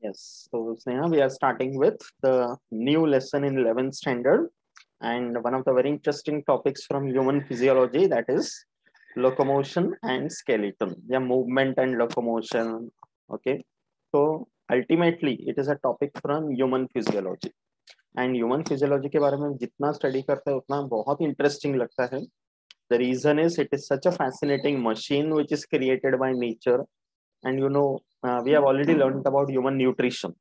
Yes, so Sneha, we are starting with the new lesson in 11th standard, and one of the very interesting topics from human physiology, that is locomotion and skeleton. Yeah, movement and locomotion. Okay, so ultimately it is a topic from human physiology, and human physiology के बारे में जितना study करते हैं उतना बहुत interesting लगता है. The reason is it is such a fascinating machine which is created by nature, and we have already learned about human nutrition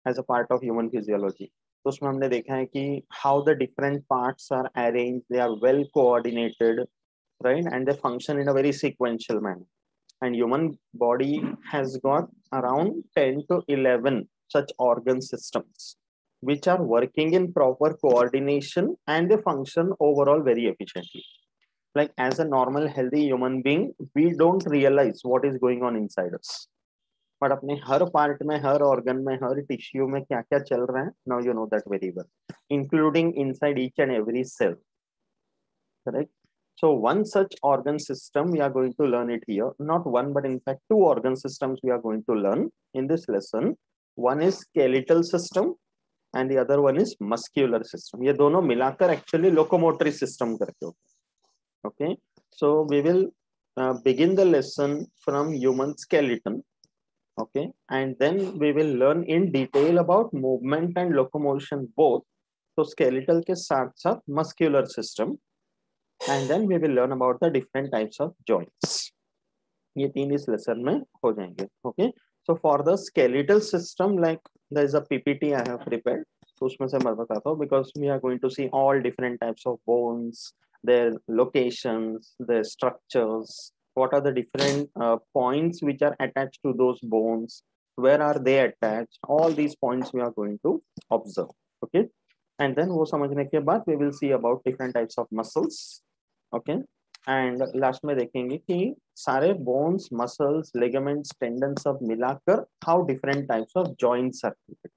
as a part of human physiology. तो उसमें हमने देखा है कि how the different parts are arranged, they are well coordinated, right, and they function in a very sequential manner. And human body has got around 10 to 11 such organ systems which are working in proper coordination, and they function overall very efficiently. Like as a normal healthy human being, we don't realize what is going on inside us, but अपने हर part में, हर organ में, हर tissue में क्या क्या चल रहा है, now you know that very well, including inside each and every cell. Correct. So one such organ system we are going to learn it here. Not one, but in fact two organ systems we are going to learn in this lesson. One is skeletal system and the other one is muscular system. ये दोनों मिलाकर actually locomotory system करते हो. Okay. So we will begin the lesson from human skeleton. Okay, and then we will learn in detail about movement and locomotion both. So skeletal के साथ साथ muscular system, and then we will learn about the different types of joints. ये तीन इस lesson में हो जाएंगे. Okay, so for the skeletal system, like there is a PPT I have prepared. तो उसमें से मैं बताता हूँ, because we are going to see all different types of bones, their locations, their structures, what are the different points which are attached to those bones, where are they attached, all these points we are going to observe. Okay, and then वो समझने के बाद we will see about different types of muscles. Okay, and last में देखेंगे कि सारे bones, muscles, ligaments, tendons सब मिलाकर how different types of joints are created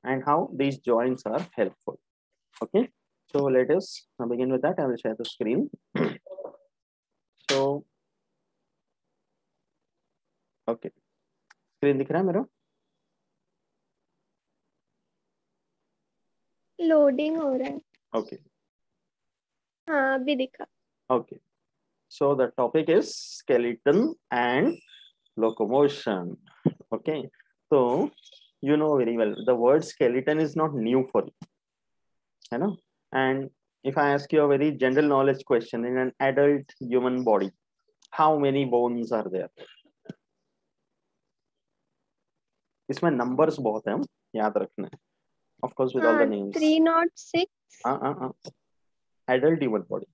and how these joints are helpful. Okay, so let us begin with that. I will share the screen. So okay, screen दिख रहा है मेरा? Loading हो रहा है. Okay. हाँ अभी दिखा. Okay, so the topic is skeleton and locomotion. Okay, so you know very well the word skeleton is not new for you, you know. And if I ask you a very general knowledge question, in an adult human body, how many bones are there? इसमें numbers बहुत हैं, याद रखना है. Of course, with all the names. 306. Adult human body.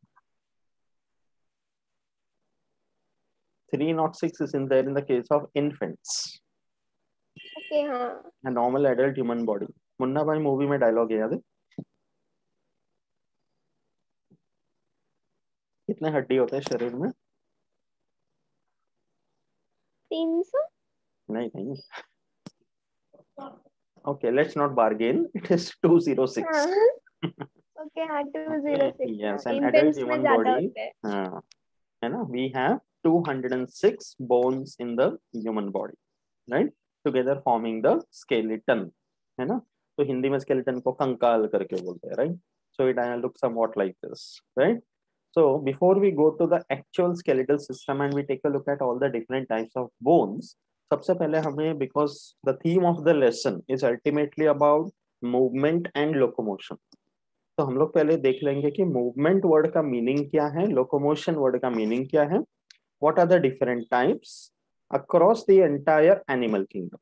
306 is in there in the case of infants. Okay, हाँ. A normal adult human body. Munna भाई movie में dialogue है याद है? कितने हड्डी होते हैं शरीर में? 300. नहीं नहीं. Okay, let's not bargain. It is 206. Okay, हाँ 206. Yes, an adult Infants में human ज़्यादा body. होते हैं. है ना? We have 206 bones in the human body, right? Together forming the skeleton. है ना? तो हिंदी में skeleton को कंकाल करके बोलते हैं, right? So it looks somewhat like this, right? So before we go to the actual skeletal system and we take a look at all the different types of bones, सबसे पहले हमें, because the theme of the lesson is ultimately about movement and locomotion, तो हम लोग पहले देख लेंगे कि मूवमेंट वर्ड का मीनिंग क्या है, लोकोमोशन वर्ड का मीनिंग क्या है, what are the different types across the entire animal kingdom.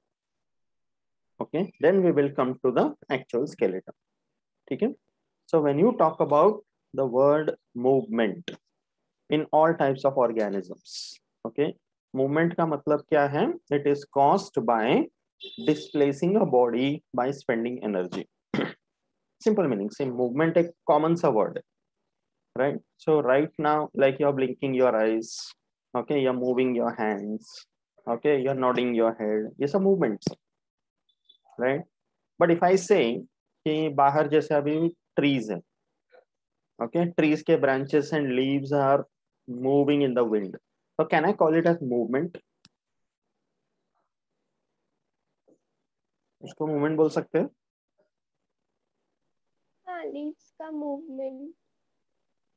Okay, then we will come to the actual skeleton. ठीक है. So when you talk about the word movement in all types of organisms, okay, movement का मतलब क्या है? It is caused by displacing a body by spending energy. Simple meaning, same. Movement एक common सा word है, right? So right now, like you're blinking your eyes, okay, you're moving your hands, okay, you're nodding your head, ये सब movements, right? But if I say कि बाहर जैसे अभी trees हैं, okay, trees के branches and leaves are moving in the wind, so can I call it as movement? उसको movement बोल सकते हैं। हाँ, लीव्स का मूवमेंट।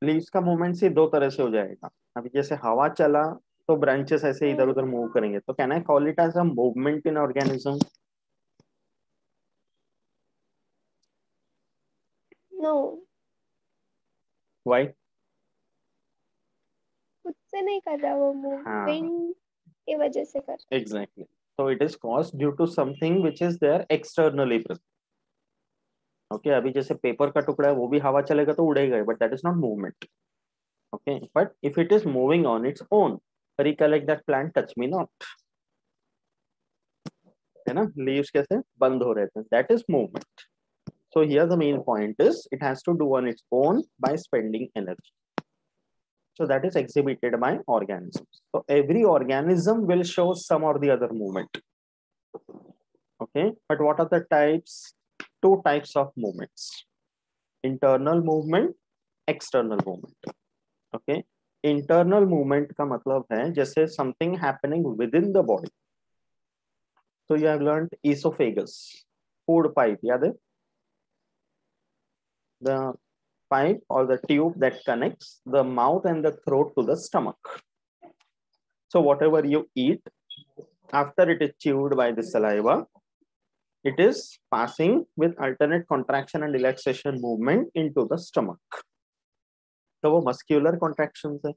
लीव्स का मूवमेंट से दो तरह से हो जाएगा। अभी जैसे हवा चला तो ब्रांचेस ऐसे इधर उधर मूव करेंगे, तो can I call it as a movement in organism? No, why? खुद से नहीं कर रहा वो मूव, हाँ, विंड की वजह से कर रहा एग्जैक्टली। तो it is caused due to something which is there externally present. Okay, अभी जैसे पेपर का टुकड़ा है, वो भी हवा चलेगा तो उड़ेगा, but that is not movement. Okay, but if it is moving on its own, recollect that plant touch me not, है ना, लीव्स कैसे बंद हो रहे थे, that is movement. So here the main point is it has to do on its own by spending energy. So that is exhibited by organisms. So every organism will show some or the other movement. Okay, but what are the types? Two types of movements: internal movement, external movement. Okay, internal movement का मतलब है जैसे something happening within the body. So you have learned esophagus, food pipe, याद है? The pipe or the tube that connects the mouth and the throat to the stomach. So whatever you eat, after it is chewed by the saliva, it is passing with alternate contraction and relaxation movement into the stomach. तो वो muscular contractions है,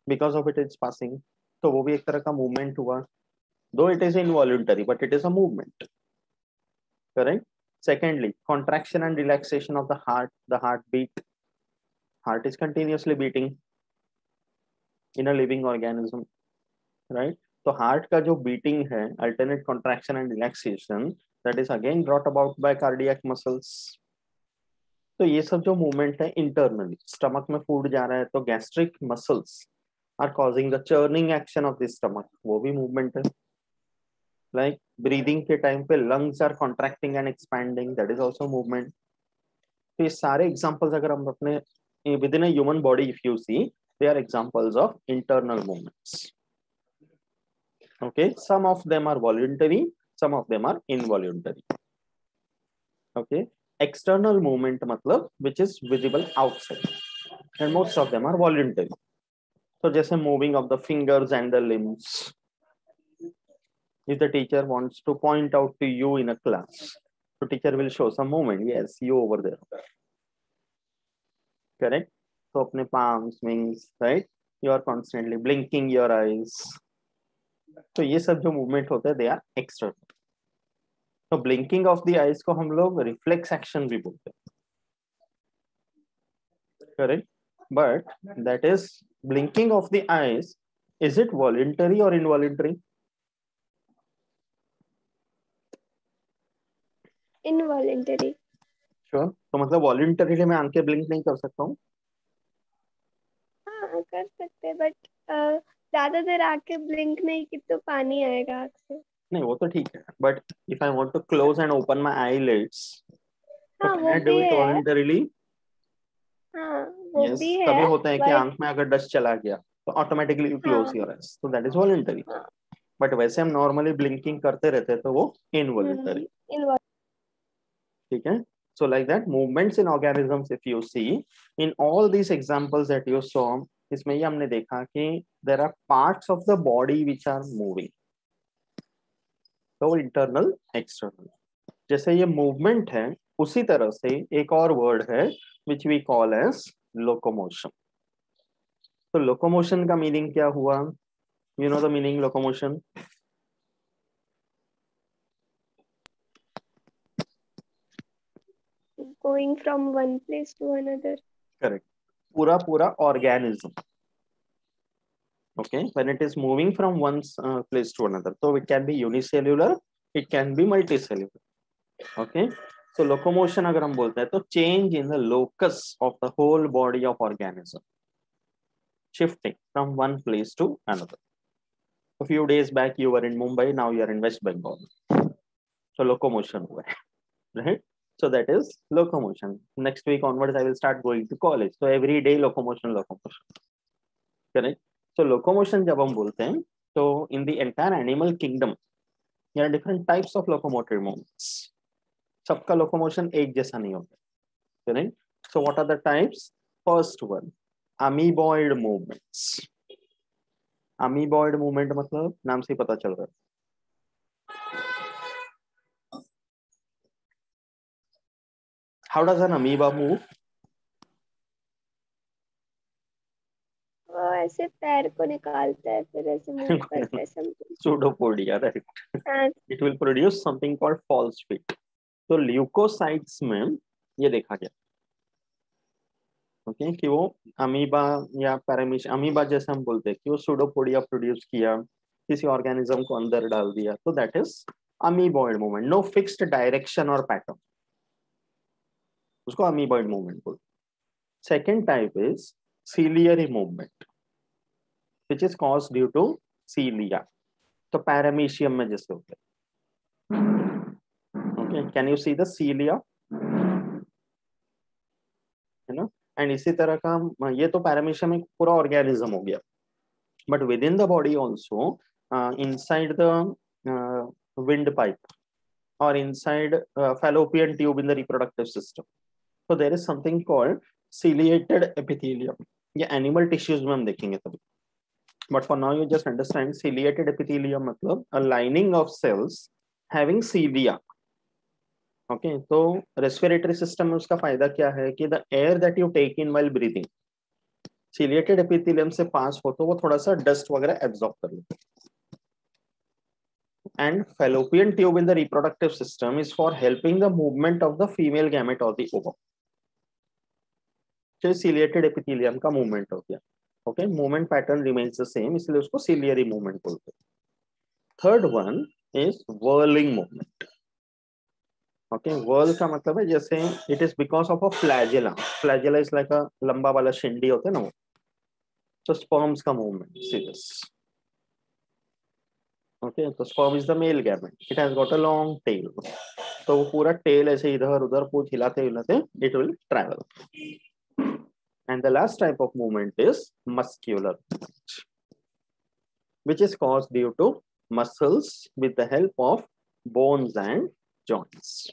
because of it is passing. तो वो भी एक तरह का movement हुआ, though it is involuntary, but it is a movement. Correct? Secondly, contraction and relaxation of the heart, the heartbeat. Heart is continuously beating in a living organism, right? तो heart का जो बीटिंग है, alternate contraction and relaxation, that is again brought about by cardiac muscles. तो ये सब जो movement है internally, stomach में फूड जा रहा है तो gastric muscles are causing the churning action of the stomach, वो भी मूवमेंट है। लाइक ब्रीदिंग के टाइम पे lungs are contracting and expanding, that is also movement. तो ये सारे एग्जांपल्स अगर हम अपने within a human body if you see, they are examples of internal movements. Okay, some of them are voluntary, some of them are involuntary. Okay, external movement matlab which is visible outside, and most of them are voluntary. So just a moving of the fingers and the limbs. If the teacher wants to point out to you in a class, the teacher will show some movement. Yes, you over there. Correct? So apne palms, wings, right? You are constantly blinking your eyes. तो ये सब जो movement होते हैं they are external. तो blinking of the eyes को हम लोग रिफ्लेक्स एक्शन भी बोलते हैं, correct? But that is blinking of the eyes, is it voluntary और इनवॉलंटरी? इनवॉलेंटरी। श्योर? तो मतलब वॉलंटरीली मैं आंखें ब्लिंक नहीं कर सकता हूँ? हाँ, कर सकते, बट ज्यादा देर आके ब्लिंक नहीं की तो पानी आएगा आँख से। नहीं, वो तो ठीक है, but if I want to close and open my eyelids, तो हाँ, कैन वो आई डू भी इट है। वॉलंटरीली? हाँ, वो यस, भी कभी है, होता है कि बट आंख में अगर डस्ट चला गया तो ऑटोमेटिकली यू क्लोज हाँ। योर आईज, तो दैट इज वॉलंटरी। हाँ। बट वैसे हम नॉर्मली ब्लिंकिंग करते रहते हैं तो वो इनवॉलंटरी। इनवॉल ठीक है? So like that, movements in organisms, if you see in all these examples that you saw, इसमें ये हमने देखा कि there are parts of the body which are moving. तो internal, external. जैसे ये movement है, उसी तरह से एक और word है which we call as locomotion. तो locomotion का meaning क्या हुआ? You know the meaning locomotion? Going from one place to another. Correct. पूरा पूरा organism. Okay, when it is moving from one place to another, so it can be unicellular, it can be multicellular. Okay, so locomotion अगर हम बोलते हैं तो change in the locus of the whole body of organism, shifting from one place to another. A few days back you were in Mumbai, now you are in West Bengal, so locomotion हुआ है, right? So that is locomotion. Next week onwards I will start going to college, so every day locomotion, correct? So locomotion जब हम बोलते हैं तो in the entire animal kingdom, there are different types of locomotive movements. सबका locomotion एक जैसा नहीं होता, correct? So what are the types? First one, amoeboid movements. Amoeboid movement मतलब नाम से ही पता चल रहा है. How does an amoeba move? वो ऐसे पैर को निकालता है फिर ऐसे मूव करता है something. Pseudopodia, right? हाँ, It will produce something called false feet. तो ल्यूकोसाइट्स में ये देखा गया, ओके, कि वो अमीबा या पैरामीश, अमीबा जैसे हम बोलते हैं कि वो सूडोपोडिया प्रोड्यूस किया, किसी ऑर्गेनिज्म को अंदर डाल दिया, तो that is amoeboid movement. No fixed direction और पैटर्न, उसको अमीबॉइड मूवमेंट बोलते. Second type is ciliary movement which is caused due to cilia. तो पैरामीशियम में जैसे होते हैं, okay, can you see the cilia, है ना? एंड इसी तरह का ये तो पैरामीशियम एक पूरा ऑर्गेनिज्म हो गया, but with in the body also, inside the wind pipe or inside fallopian tube in the reproductive system. So there is something called ciliated epithelium. ये animal tissues में हम देखेंगे तभी. But for now you just understand ciliated epithelium मतलब a lining of cells having cilia. Okay, तो respiratory system में उसका फायदा क्या है कि the air that you take in while breathing, ciliated epithelium से पास हो तो वो थोड़ा सा डस्ट वगैरह एब्जॉर्ब कर लेते हैं. And fallopian tube in the reproductive system is for helping the movement of the female gamete or the ovum. So ciliated epithelium का movement हो गया. Okay, movement pattern remains the same, इसलिए उसको ciliary movement बोलते हैं. Third one is whirling movement. Okay, whirl का मतलब है जैसे it is because of a flagella. Flagella is like a लंबा वाला शिंडी होता है ना वो. So sperms का movement, see this. Okay, तो sperm is the male gamete. It has got a long tail. तो वो पूरा tail ऐसे इधर उधर पूछ हिलाते हिलाते it will travel. And the last type of movement is muscular movement, which is caused due to muscles with the help of bones and joints,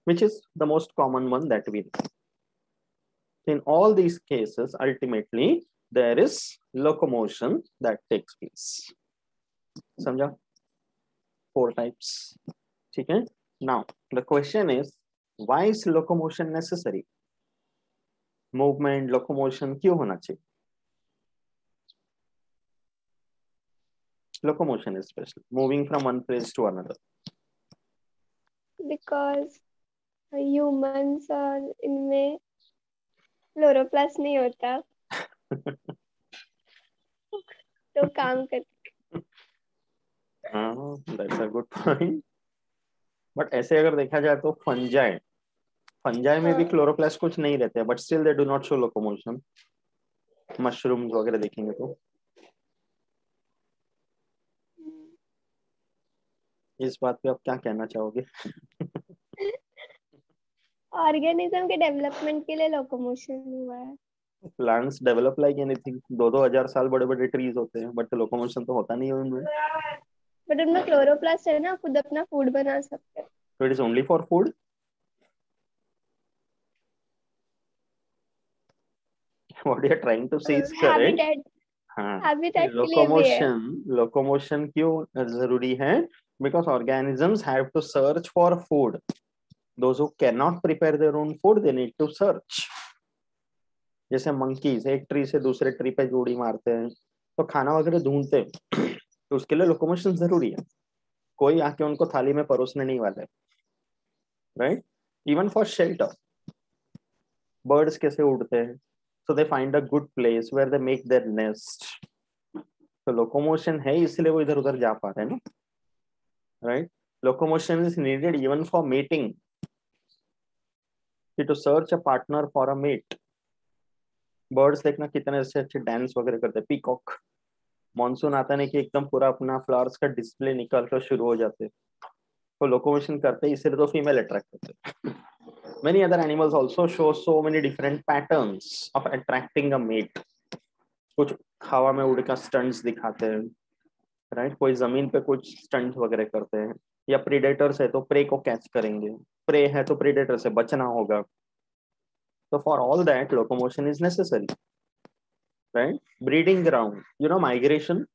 which is the most common one that we know. In all these cases, ultimately there is locomotion that takes place. समझा? 4 types. ठीक है? Now the question is, why is locomotion necessary? Movement, locomotion क्यों होना चाहिए? Locomotion is special, moving from one place to another. because humans और इनमें chloroplast नहीं होता तो काम कर. That's a good point. But ऐसे अगर देखा जाए तो फंजाई में भी क्लोरोप्लास्ट कुछ नहीं रहते, but still they do not show locomotion. Mushrooms वगैरह देखेंगे तो. इस बात पे आप क्या कहना चाहोगे? ऑर्गेनिज्म के डेवलपमेंट के लिए लोकोमोशन हुआ है. Plants develop like anything. 2-2 हजार साल बड़े बड़े ट्रीज होते हैं, बट लोकोमोशन तो होता नहीं है उनमें. बट उनमें क्लोरोप्लास्ट है ना, खुद अपना फूड बना सकते हैं. So it is only for food. What you are trying to say is correct. Habitat हाँ, हैबिटेट के लिए भी है. लोकोमोशन क्यों जरूरी है? Because organisms have to search for food. Those who cannot prepare their own food, they need to search. जैसे monkeys एक ट्री से दूसरे ट्री पे जोड़ी मारते हैं, तो खाना वगैरह ढूंढते हैं, तो उसके लिए लोकोमोशन जरूरी है. कोई आके उनको थाली में परोसने नहीं वाला है, right? Even for shelter, birds कैसे उड़ते हैं? So they find a good place where they make their nest. तो लोकोमोशन है, इसलिए वो इधर उधर जा पा रहे हैं ना, right? Locomotion is needed even for mating, to search a partner for a mate. Birds देखना कितने अच्छे अच्छे डांस वगैरह करते हैं. पीकॉक मॉनसून आता नहीं कि एकदम पूरा अपना फ्लावर्स का डिस्प्ले निकाल कर शुरू हो जाते हैं, तो लोकोमोशन करते हैं, इसलिए तो फीमेल अट्रैक्ट होते हैं. Many other animals also show so many different patterns of attracting a mate. कुछ हवा में उड़ का स्टंट्स दिखाते हैं, राइट? कोई जमीन पे कुछ स्टंट्स वगैरह करते हैं, या प्रीडेटर्स है तो प्रे को कैच करेंगे, प्रे है तो प्रीडेटर से बचना होगा. तो for all that locomotion is necessary, right. Breeding ground, you know migration,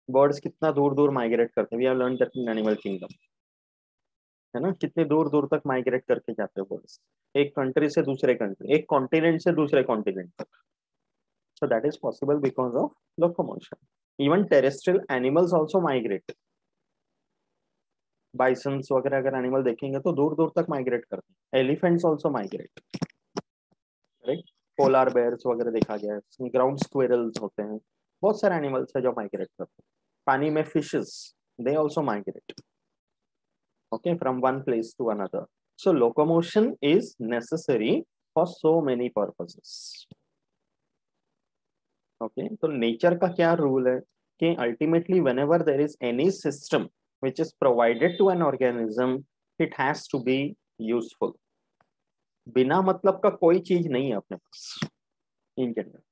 birds कितना दूर दूर माइग्रेट करते हैं. We have learn that in animal kingdom, है ना. कितने दूर दूर तक माइग्रेट करके जाते हैं बर्ड्स, एक कंट्री से दूसरे कंट्री, एक कॉन्टिनेंट से दूसरे कॉन्टिनेंट तक. So that is possible because of locomotion. Even terrestrial animals also migrate. बाइसन्स वगैरह अगर एनिमल देखेंगे तो दूर दूर तक माइग्रेट करते हैं. Elephants also migrate, right. Polar bears वगैरह देखा गया है. ग्राउंड स्क्विरल्स होते हैं, बहुत सारे एनिमल्स है जो माइग्रेट करते हैं. पानी में fishes, they also migrate, okay, from one place to another. So locomotion is necessary for so many purposes. Okay, तो nature का क्या rule है कि ultimately whenever there is any system which is provided to an organism, it has to be useful. बिना मतलब का कोई चीज नहीं है अपने पास in general.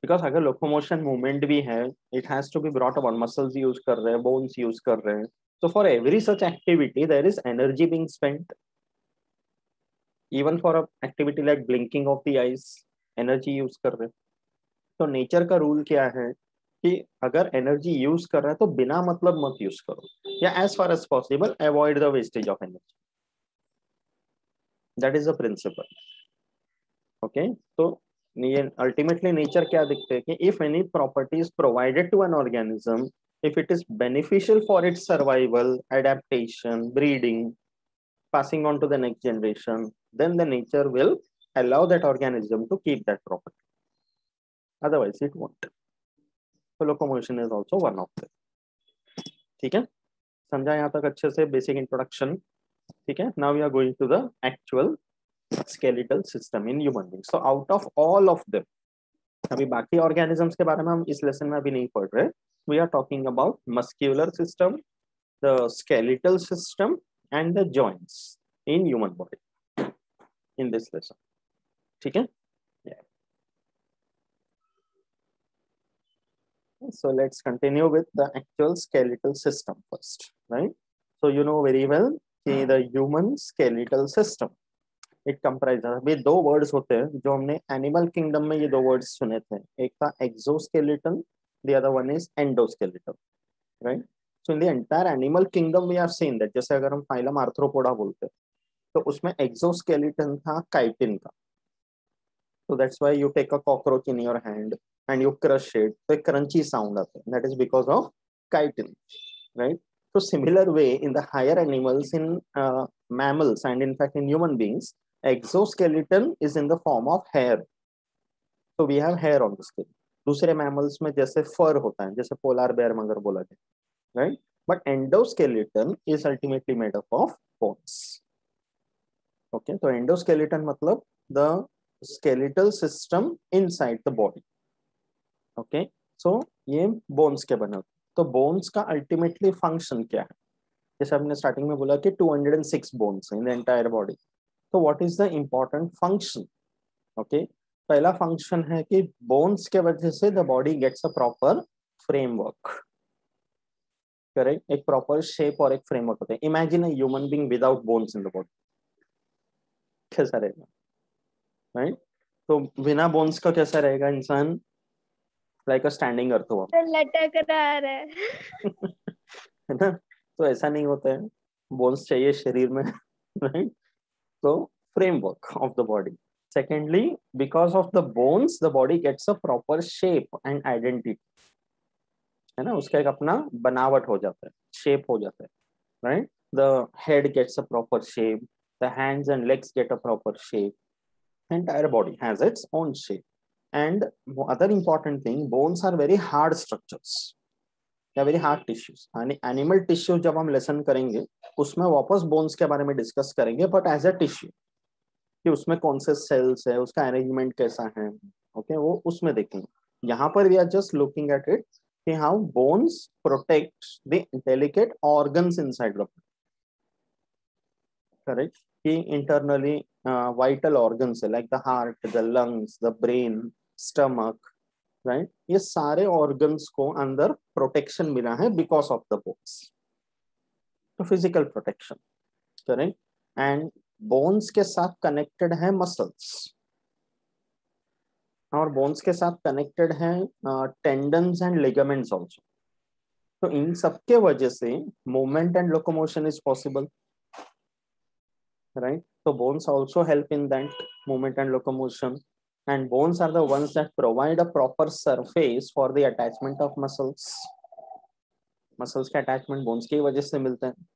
Because अगर locomotion movement भी है, it has to be brought about. Muscles use कर रहे हैं, bones use कर रहे हैं. So for every such activity, there is energy being spent. Even for a activity like blinking of the eyes, energy use कर रहे हैं. तो नेचर का रूल क्या है कि अगर एनर्जी यूज कर रहा है तो बिना मतलब मत यूज करो, या as far as possible avoid the wastage of energy. That is the principle. Okay, तो ये अल्टीमेटली नेचर क्या दिखते हैं कि if any property is provided to an organism, if it is beneficial for its survival, adaptation, breeding, passing on to the next generation, then the nature will allow that organism to keep that property. Otherwise it won't. So locomotion is also one of them. ठीक है, समझा यहाँ तक अच्छे से basic introduction. ठीक है, now we are going to the actual skeletal system in human beings. So out of all of them, अभी बाकी ऑर्गेनिजम्स के बारे में हम इस लेसन में अभी नहीं पढ़ रहे. We are talking about muscular system, the skeletal system, and the joints in human body in this lesson. ठीक है. Yeah. So let's continue with the actual skeletal system first, right? So you know very well कि the human skeletal system, it comprises, अभी दो words होते हैं जो हमने animal kingdom में ये दो वर्ड्स सुने थे. एक था exoskeleton, the other one is endoskeleton, right? So in the entire animal kingdom we have seen that, जैसे अगर हम फाइलम आर्थ्रोपोडा बोलते हैं तो उसमें एक्सोस्केलेटन था काइटिन का. So that's why you take a cockroach in your hand and you crush it, तो एक crunchy sound आता है. That is because of chitin, right? So similar way in the higher animals, in mammals and in fact in human beings, exoskeleton is in the form of hair. So we have hair on the skin. दूसरे mammals में जैसे fur होता है, जैसे polar bear मगर बोला जाए, right? But endoskeleton is ultimately made up of bones. Okay, so endoskeleton मतलब the skeletal system inside the body. Okay, so ये bones के बने होते. तो bones का ultimately function क्या है? जैसे हमने स्टार्टिंग में बोला कि 206 bones in the entire body. तो what is the important function? Okay, पहला function है कि bones के वजह से the body gets a proper framework. Correct? एक proper shape और एक framework होता है. Imagine a human being without bones in the body. कैसा रहेगा? Right? तो बिना बोन्स का कैसा रहेगा इंसान? Like a standing earthworm. तो लटक रहा है. है ना. तो ऐसा नहीं होता है, बोन्स चाहिए शरीर में, राइट. तो framework of the body. Secondly, because of the bones the body gets a proper shape and identity, है ना. उसका एक अपना बनावट हो जाता है, शेप हो जाता है, right. The head gets a proper shape, the hands and legs get a proper shape. Entire body has its own shape. And other important thing, bones are very hard structures. They are very hard tissues. Animal tissue जब हम lesson करेंगे उसमें वापस bones के बारे में discuss करेंगे, but as a tissue कि उसमें कौन से सेल्स है, उसका अरेंजमेंट कैसा है, ओके, वो उसमें देखेंगे. यहाँ पर we are just looking at it कि how bones protect the delicate organs inside the body. Correct. कि इंटरनली वाइटल ऑर्गन्स है, like the heart, the lungs, the brain, stomach, right. ये सारे ऑर्गन्स को अंदर प्रोटेक्शन मिला है बिकॉज ऑफ द बोन्स. तो physical protection, correct. And bones के साथ कनेक्टेड है मसल्स, और बोन्स के साथ कनेक्टेड है टेंडन्स एंड लिगामेंट्स आल्सो। तो इन सब के वजह से movement and locomotion is possible, right. So bones also help in that movement and locomotion, and bones are the ones that provide a proper surface for the attachment of muscles. Muscles के attachment bones की वजह से मिलते हैं,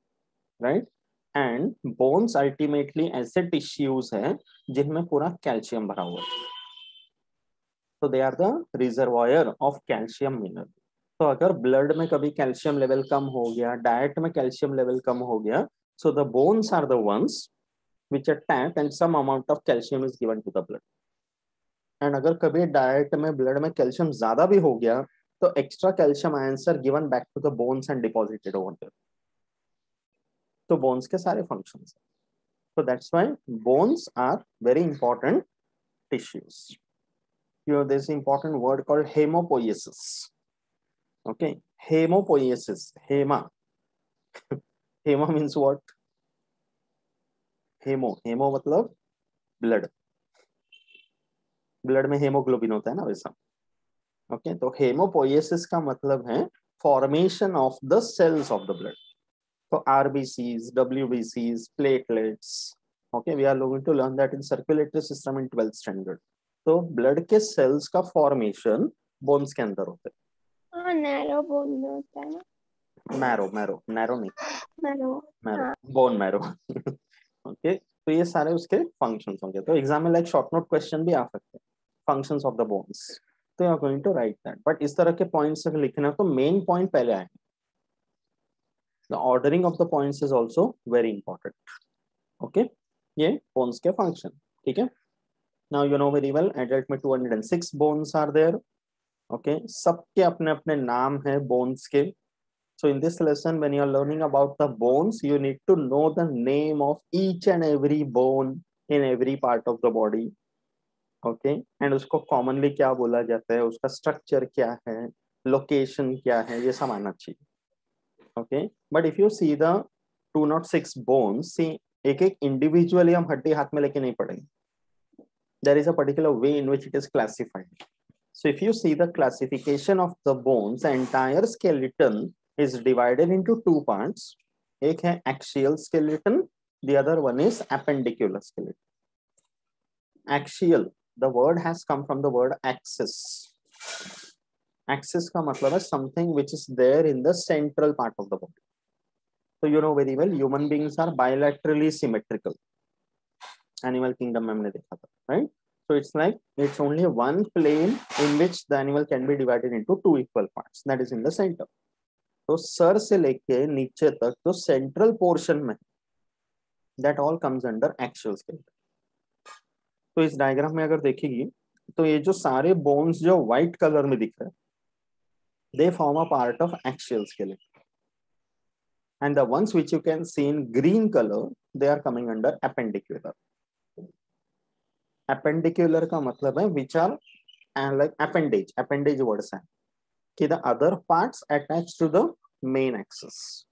right? And bones ultimately ऐसे tissues हैं जिनमें पूरा कैल्शियम भरा हुआ है, so they are the reservoir of calcium mineral. तो अगर ब्लड में कभी कैल्शियम लेवल कम हो गया, डाइट में कैल्शियम लेवल कम हो गया, so the bones are the ones which attack and some amount of calcium is given to the blood. And अगर कभी डाइट में ब्लड में कैल्शियम ज्यादा भी हो गया तो extra calcium ions are given back to the bones and deposited over there. तो बोन्स के सारे functions, so that's why bones are very important tissues. You know, there's an important word called hemopoiesis. Okay, hemopoiesis, hema. Hema means what? Haemo मतलब blood, blood में haemoglobin होता है ना, वैसा। Okay, तो हेमोपोइएसिस का मतलब है formation of the cells of the blood. तो आरबीसीज, डब्ल्यूबीसीज, platelets, okay, we are going to learn that in circulatory system in 12th standard. तो ब्लड के सेल्स का फॉर्मेशन बोन्स के अंदर होता है। हाँ, नैरो बोन में होता है ना। मैरो, मैरो, नैरो नहीं, मैरो, मैरो, हाँ। Bone marrow. ओके, तो ये सारे उसके फंक्शंस होंगे। तो एग्जाम में लाइक शॉर्ट नोट क्वेश्चन भी आ सकते हैं, फंक्शंस ऑफ द बोन्स। तो you are going to write that, but इस तरह के पॉइंट्स अगर लिखना तो मेन पॉइंट पहले आएंगे। The ordering of the points is also very important. Okay, ये बोन्स के फंक्शन, ठीक है। Now you know very well, adult में 206 बोन्स आर देयर। ओके, सबके अपने अपने नाम है बोन्स के। So in this lesson, when you are learning about the bones, you need to know the name of each and every bone in every part of the body. Okay, and उसको commonly क्या बोला जाता है, उसका structure क्या है, location क्या है, ये सब आना चाहिए। Okay, but if you see the 206 bones, see एक एक individually हम हड्डी हाथ में लेके नहीं पढ़ेंगे। There is a particular way in which it is classified. So if you see the classification of the bones, the entire skeleton is divided into two parts. एक है axial skeleton, the other one is appendicular skeleton. Axial, the word has come from the word axis. Axis का मतलब है something which is there in the central part of the body. So you know very well, human beings are bilaterally symmetrical. Animal kingdom में हमने देखा था, right? So it's like it's only one plane in which the animal can be divided into two equal parts. That is in the center. तो sir से लेके नीचे तक जो सेंट्रल पोर्शन में, that all comes under axial skeleton. तो इस diagram में अगर देखेगी तो ये जो सारे बोन्स जो व्हाइट कलर में दिख रहे हैं, they form a part of axial skeleton. And the ones which you can see in green color, they are coming under appendicular. Appendicular का मतलब है which are like appendage words है कि the other parts attached to the main axis.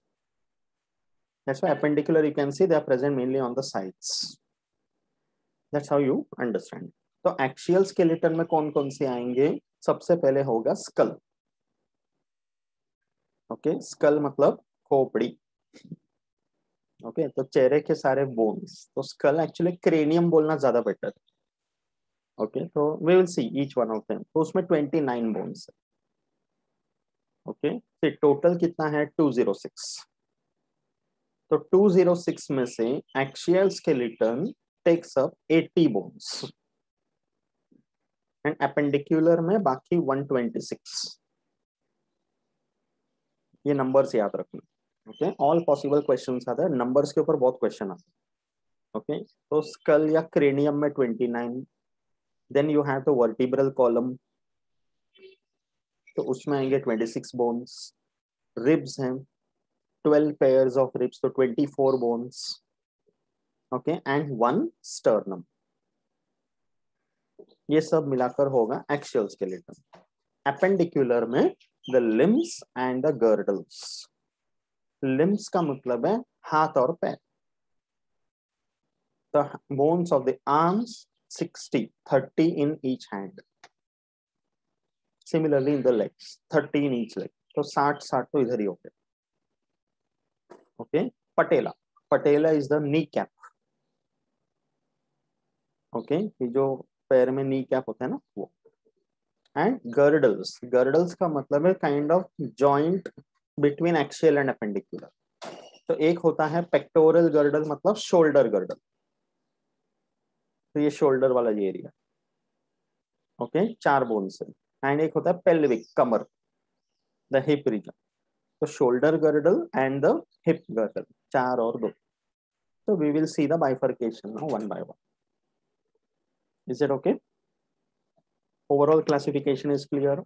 That's why appendicular you can see they are present mainly on the sides. That's how you understand. तो axial skeleton में कौन कौन से आएंगे? सबसे पहले होगा skull. Okay, skull मतलब खोपड़ी. Okay, तो चेहरे के सारे bones. तो skull actually cranium बोलना ज्यादा बेटर है. Okay, so we will see each one of them. तो उसमें 29 bones है. Okay, फिर टोटल कितना है? 206. तो 206 में से axial skeleton takes up 80 bones and appendicular में बाकी 126। ये नंबर्स याद रखना। ओके, ऑल पॉसिबल क्वेश्चंस आते हैं नंबर्स के ऊपर, बहुत क्वेश्चन आते हैं। ओके, तो स्कल या क्रेनियम में 29, then you have the vertebral column, तो उसमें आएंगे 26 बोन्स। रिब्स हैं 12 pairs of ribs, so 24 bones. Okay, and 1 sternum. ये सब मिलाकर होगा एक्सियल स्केलेटन। एपेंडिकुलर में the limbs and the girdles. Limbs का मतलब है हाथ और पैर। The bones of the arms 60, 30 in each hand. Similarly in the legs 30 in each leg. तो 60 तो इधर ही हो गए। Okay, patella, patella is the knee cap. Okay, ये जो पैर में नी कैप होता है ना वो। एंड गर्डल्स, गर्डल्स का मतलब है kind of joint between axial and appendicular. तो एक होता है पेक्टोरल गर्डल, मतलब शोल्डर गर्डल, तो ये शोल्डर वाला ये एरिया। ओके, 4 बोन्स है। एंड एक होता है पेल्विक, कमर, द हिप रीजन। तो shoulder girdle and the hip girdle, 4 और 2। तो we will see the bifurcation now one by one. Is it okay? Overall classification is clear?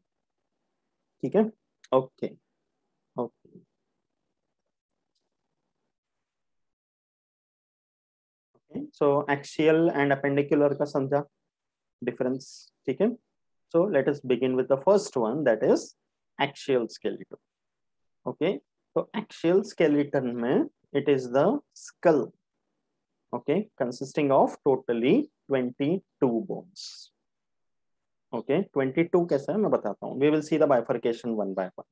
ठीक है, okay okay. So axial and appendicular का समझा difference, ठीक है। So let us begin with the first one, that is axial skeleton. Okay, तो axial skeleton में it is the skull, okay, consisting of totally 22 bones. Okay, 22 कैसा है मैं बताता हूँ। We will see the bifurcation one by one.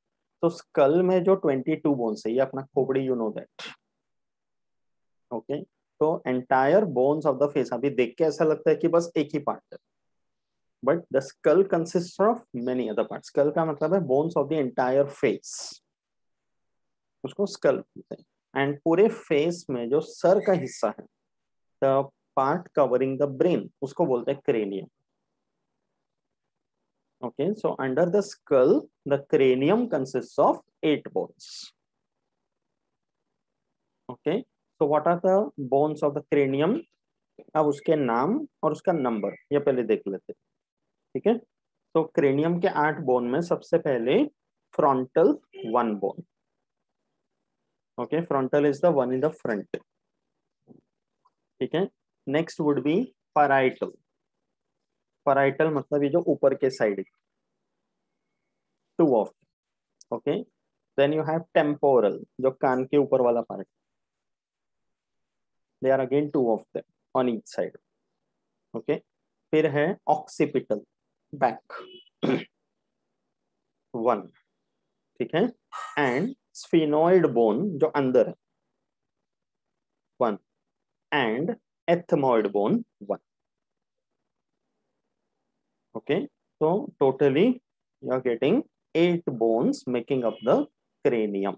तो skull में जो 22 बोन्स है, ये अपना खोपड़ी, यू नो दैट। ओके, तो entire bones of the face, अभी देख के ऐसा लगता है कि बस एक ही पार्ट है, but the skull consist of many other part. Skull का मतलब है bones of the entire face, उसको स्कल बोलते हैं। एंड पूरे फेस में जो सर का हिस्सा है, the part covering the brain, उसको बोलते हैं cranium. Okay, so under the skull, the cranium consists of 8 bones. Okay, so what are the bones of the cranium? अब उसके नाम और उसका नंबर ये पहले देख लेते हैं, ठीक है। तो क्रेनियम के 8 बोन में सबसे पहले frontal 1 bone. Okay, frontal is the one in the front, ठीक है। Next would be parietal. Parietal मतलब ये जो ऊपर के side, 2 of. Okay, then you have temporal, जो कान के ऊपर वाला part, they are again 2 of them on each side. Okay, फिर है ऑक्सीपिटल, बैक, 1, ठीक है। एंड स्फिनोइड बोन जो अंदर है, 1। And ethmoid bone, 1। ओके, तो totally you are getting 8 bones making up the cranium,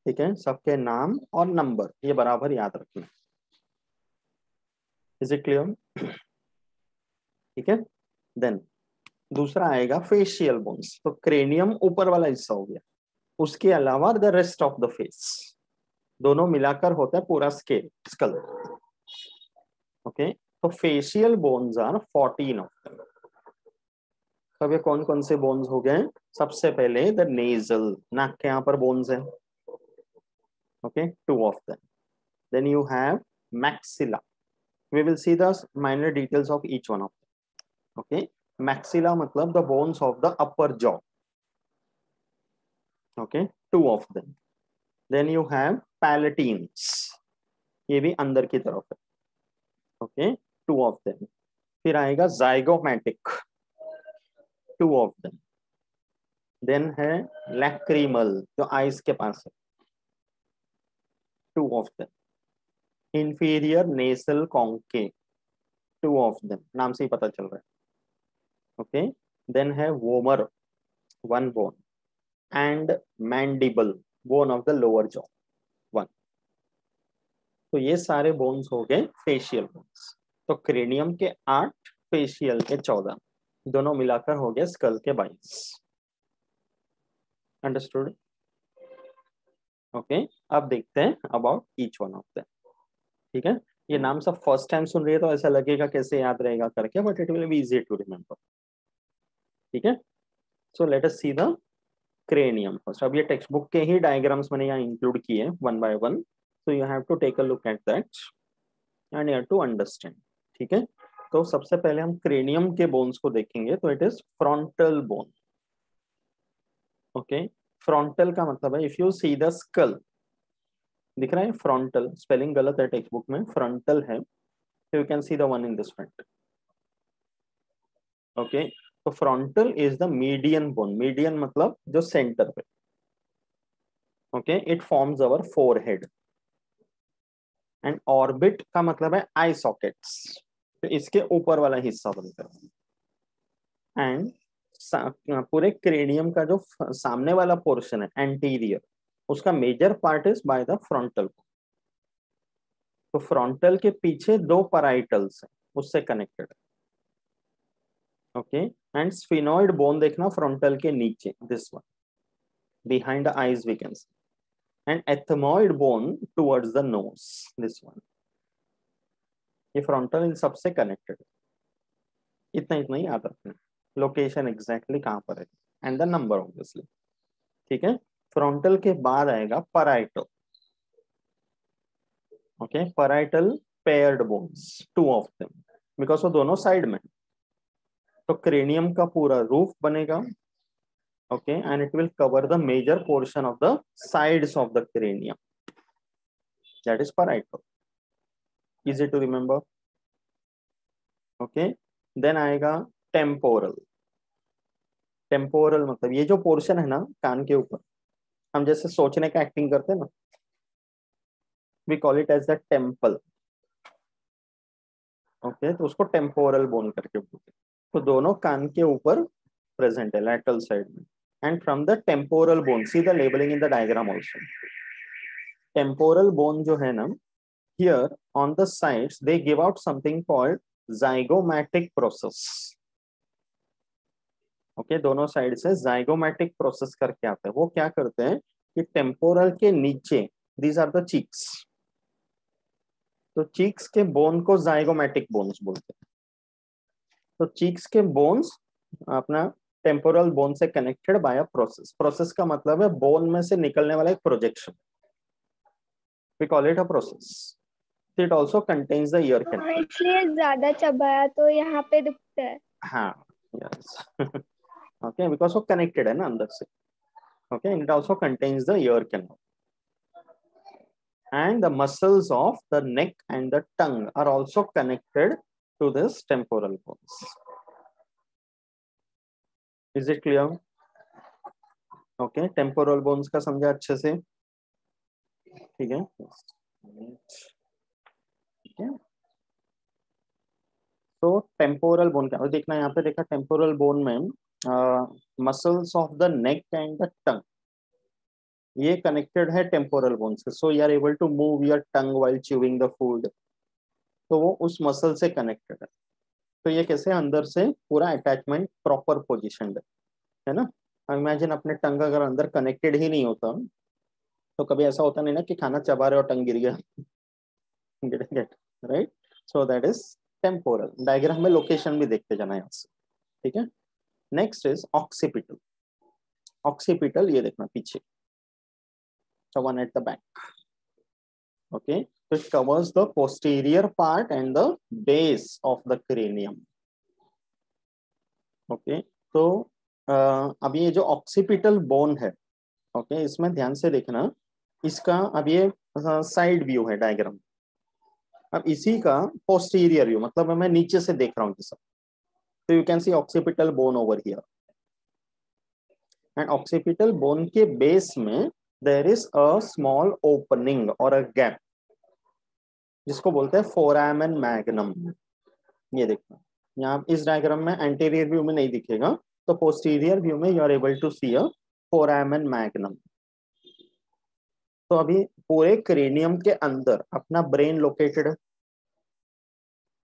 ठीक है। सबके नाम और नंबर ये बराबर याद रखना। Is it clear? ठीक है। देन दूसरा आएगा फेशियल बोन्स। तो क्रेनियम ऊपर वाला हिस्सा हो गया, उसके अलावा the rest of the face, दोनों मिलाकर होता है पूरा स्कल। ओके, तो facial bones are 14 of them. अब ये कौन कौन से बोन्स हो गए? सबसे पहले द नेजल, नाक के यहाँ पर बोन्स है, okay, 2 of them. Then you have maxilla, we will see the minor details of each one of them. Okay, maxilla मतलब the bones of the upper jaw, okay, 2 of them. Then you have palatines, ये भी अंदर की तरफ है, okay, 2 of them. फिर आएगा zygomatic, 2 of them. Then है लैक्रिमल, जो आइज के पास है, 2 of them. Inferior nasal concave, 2 of them, नाम से ही पता चल रहा है, ओके। देन है vomer, 1 bone. And mandible, bone of the lower jaw, 1। तो ये सारे बोन्स हो गए फेशियल बोन्स। तो क्रेनियम के 8, फेशियल के 14, दोनों मिलाकर हो गए स्कल के 22। अंडरस्टूड? ओके, अब देखते हैं about each one of them, ठीक है। ये नाम सब फर्स्ट टाइम सुन रही है तो ऐसा लगेगा कैसे याद रहेगा करके, but it will be easy to remember, ठीक है। So let us see the cranium first. अब ये टेक्स्ट बुक के ही डायग्राम्स मैंने यहाँ इंक्लूड किए one by one, so you have to take a look at that and you have to understand, ठीक है। तो सबसे पहले हम क्रेनियम के बोन्स को देखेंगे, तो it is frontal bone, okay. Frontal का मतलब है, if you see the skull, दिख रहा है फ्रंटल, स्पेलिंग गलत है टेक्स्ट बुक में, फ्रंटल है, you can see the one in this front. Okay, तो frontal is the median bone, median मतलब जो सेंटर पे। Okay, it forms our forehead. And orbit का मतलब है आई सॉकेट्स, तो इसके ऊपर वाला हिस्सा बनता है। एंड पूरे क्रेनियम का जो सामने वाला पोर्शन है एंटीरियर, उसका major part is by the frontal. तो फ्रंटल के पीछे दो पैराइटल्स है, उससे कनेक्टेड है। ओके, एंड स्फिनोइड बोन देखना फ्रंटल के नीचे, this one behind the eyes we can see, and ethmoid bone towards the nose, this one. ये फ्रंटल इन सबसे कनेक्टेड है। इतना इतना ही याद रखना, लोकेशन एग्जैक्टली कहाँ पर है एंड द नंबर ऑब्वियसली। ठीक है, फ्रंटल के बाद आएगा parietal. Okay, parietal paired bones, two of them, because वो दोनों साइड में। तो क्रेनियम का पूरा रूफ बनेगा। Okay, and it will cover the major portion of the sides of the cranium, that is parietal. Easy to remember. Okay, then आएगा temporal. Temporal मतलब ये जो पोर्शन है ना कान के ऊपर, हम जैसे सोचने का एक्टिंग करते हैं ना, we call it as the temple. Okay, तो उसको टेम्पोरल बोन करके बोलते हैं। तो दोनों कान के ऊपर प्रेजेंट है, लैटरल साइड में। And from the temporal bone, see the labelling in the diagram also. Temporal bone जो है ना, here on the sides they give out something called zygomatic process. Okay, दोनों साइड से जाइगोमैटिक प्रोसेस करके आते हैं। वो क्या करते हैं कि टेम्पोरल के नीचे, दीज आर द चीक्स, तो चीक्स के बोन को जाइगोमैटिक बोन्स बोलते हैं। तो चीक्स के बोन्स अपना टेम्पोरल बोन से connected by a process. Process का मतलब है बोन में से निकलने वाला एक projection, we call it a process. It also contains the ear canal. इसलिए ज्यादा चबाया तो यहाँ पे दुखता है। हाँ, यस। ओके, बिकॉज वो कनेक्टेड है ना अंदर से। Okay, it also contains the ear canal. And the muscles of the neck and the tongue are also connected to this temporal bones. Is it clear? Okay, temporal bones का समझा अच्छे से, ठीक है। ठीक है, तो टेम्पोरल बोन क्या देखना है यहाँ पे, देखा टेम्पोरल बोन में muscles of the neck and the tongue, ये कनेक्टेड है टेम्पोरल बोन से। So you are able to move your tongue while chewing the food, तो वो उस मसल से कनेक्टेड है। तो ये कैसे अंदर से पूरा अटैचमेंट प्रॉपर पोजिशन है ना। इमेजिन अपने टंग अगर अंदर कनेक्टेड ही नहीं होता, तो कभी ऐसा होता नहीं ना कि खाना चबा रहे और टंग गिर गया। Get right, so that is temporal. Diagram में लोकेशन भी देखते जाना यहाँ से, ठीक है। Next is occipital. ऑक्सीपिटल ये देखना पीछे, one at the back. Okay, so it covers the posterior part and the base of the cranium. Okay, तो अब ये जो ऑक्सीपिटल बोन है, ओके, इसमें ध्यान से देखना, इसका अब ये साइड व्यू है डायग्राम। अब इसी का पोस्टीरियर व्यू, मतलब मैं नीचे से देख रहा हूँ सब, तो you can see occipital bone over here. And occipital bone के बेस में there is a small opening or a gap, जिसको बोलते हैं फोरामेन मैग्नम। ये देखना यहाँ इस डायग्राम में एंटीरियर व्यू में नहीं दिखेगा, तो पोस्टीरियर व्यू में you are able to see a foramen magnum. तो अभी पूरे क्रेनियम के अंदर अपना ब्रेन लोकेटेड है।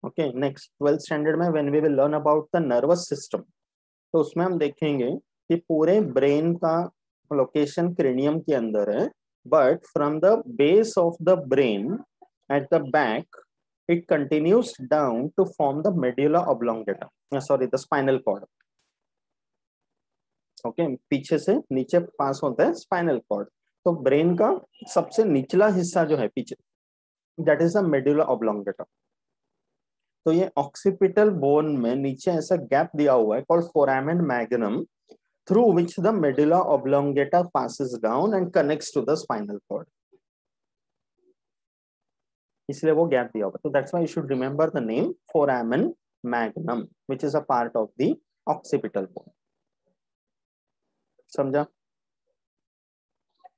ओके, नेक्स्ट 12th स्टैंडर्ड में when we will learn about the nervous system, तो उसमें हम देखेंगे कि पूरे ब्रेन का लोकेशन क्रेनियम के अंदर है, but from the base of the brain at the back it continues down to form the medulla oblongata, sorry, the spinal cord. Okay, पीछे से नीचे पास होता है स्पाइनल कॉर्ड। तो ब्रेन का सबसे निचला हिस्सा जो है पीछे, that is the medulla oblongata. तो ये ऑक्सीपिटल बोन में नीचे ऐसा गैप दिया हुआ है called foramen magnum, through which the medulla oblongata passes down and connects to the spinal cord. इसलिए वो गैप दिया होगा. So that's why you should remember the name foramen magnum, which is a part of the occipital bone. समझा?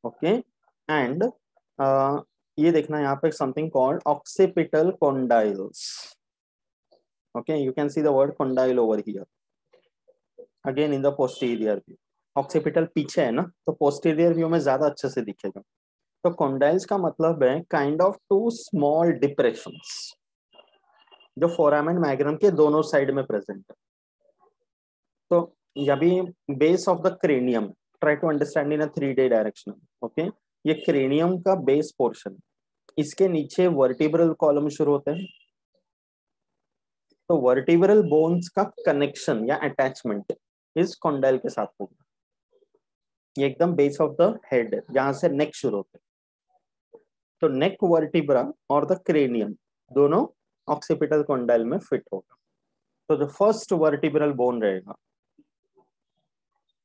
Okay. And ये देखना यहाँ पे something called occipital condyles. Okay, you can see the word condyle over here. Again in the posterior view. Occipital पीछे है ना, तो posterior view में ज्यादा अच्छे से दिखेगा. तो condyles का मतलब है kind of two small depressions जो foramen magnum के दोनों साइड में प्रेजेंट है. तो यह भी base of the cranium. Try to understand in a 3D direction. Okay, ये क्रेनियम का बेस पोर्शन, इसके नीचे वर्टिब्रल कॉलम शुरू होते हैं. तो वर्टिब्रल बोन्स का कनेक्शन या अटैचमेंट इस कॉन्डाइल के साथ होगा. ये एकदम बेस ऑफ द हेड, जहां से नेक शुरू होते हैं. तो नेक वर्टिब्रा और द क्रेनियम दोनों ऑक्सीपिटल कॉन्डाइल में फिट होगा. तो जो फर्स्ट वर्टिब्रल बोन रहेगा,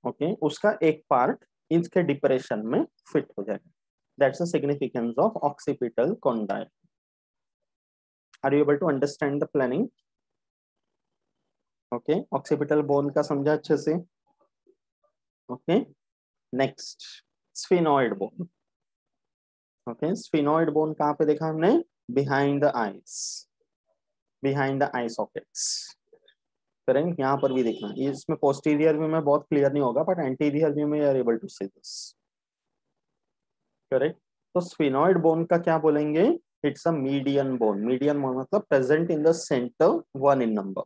ओके, उसका एक पार्ट इसके डिप्रेशन में फिट हो जाएगा. That's the significance of occipital condyle. Are you able to understand the planning? Okay, occipital bone का समझा अच्छे से. Okay, next sphenoid bone. Okay, sphenoid bone कहाँ पे देखा हमने? Behind the eyes, behind the eye sockets. Correct, यहाँ पर भी देखना. इसमें पोस्टीरियर व्यू में बहुत क्लियर नहीं होगा, बट एंटीरियर व्यू में you are able to see this. Correct. तो स्फिनॉइड बोन का क्या बोलेंगे? It's a median bone. Median bone मतलब present in the centre, 1 in number.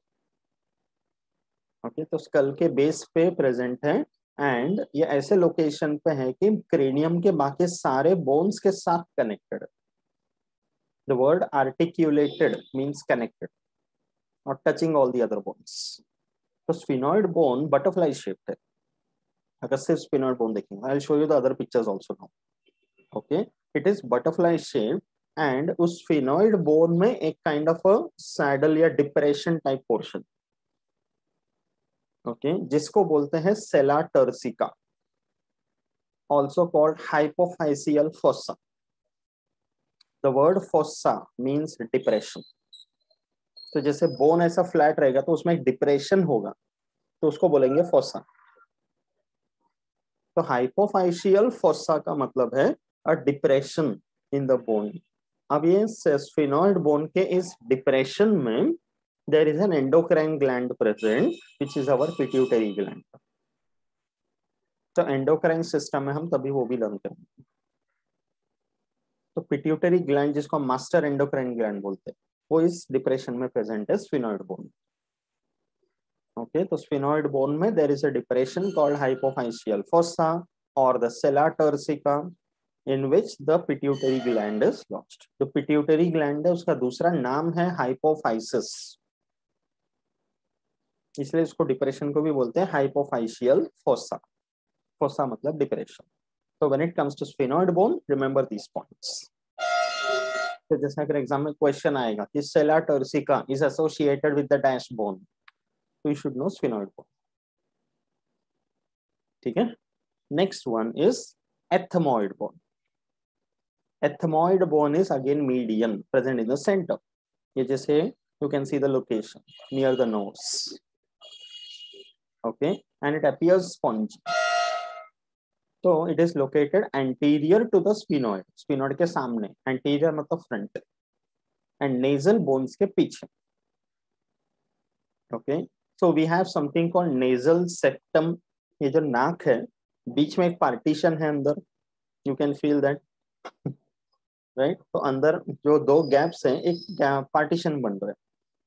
Okay, तो स्कल के बेस पे प्रेजेंट है एंड ये ऐसे लोकेशन पे है कि क्रेनियम के बाकी सारे बोन्स के साथ connected. The word articulated means connected और touching all the other bones. तो स्फिनॉइड बोन बटरफ्लाई शेप्ड है. अगर सिर्फ स्फिनॉइड बोन देखेंगे, I will show you the other pictures also now. Okay, it is butterfly shape and उस sphenoid bone में एक kind of a saddle या depression type portion, okay, जिसको बोलते हैं sella turcica, also called hypophyseal fossa. The word fossa means depression. तो जैसे bone ऐसा फ्लैट रहेगा तो उसमें एक डिप्रेशन होगा, तो उसको बोलेंगे फोसा. तो हाइपोफाइशियल फोसा का मतलब है a depression in the bone. अब ये स्फिनॉइड बोन के इस डिप्रेशन में there is an endocrine gland present which is our pituitary gland. तो एंडोक्राइन सिस्टम में हम तभी वो भी लर्न करेंगे. तो पिट्यूटरी ग्लैंड, जिसको मास्टर एंडोक्राइन ग्लैंड बोलते हैं, वो इस डिप्रेशन में प्रेजेंट है स्फिनॉइड बोन. ओके, तो स्फिनॉइड बोन में there is a depression called hypophyseal fossa और the sella turcica in which the pituitary gland is launched. जो पिट्यूटरी ग्लैंड है उसका दूसरा नाम है हाइपोफाइसिस, इसलिए इसको डिप्रेशन को भी बोलते हैं हाइपोफाइशियल फोसा. फोसा मतलब डिप्रेशन. तो when it comes to sphenoid bone, remember these points. तो जैसे अगर एग्जाम में क्वेश्चन आएगा कि sella turcica is associated with the dash bone, तो you should know sphenoid bone. ठीक है. Next one is ethmoid bone. Ethmoid bone is again median, present in the centre. ये जैसे you can see the location near the nose. Okay, and it appears spongy. So it is located anterior to the sphenoid. Sphenoid के सामने, anterior मतलब front, and nasal bones के पीछे. Okay, so we have something called nasal septum. ये जो नाक है, बीच में एक partition है अंदर. You can feel that, right? तो अंदर जो दो gaps हैं, एक partition बन रहा है.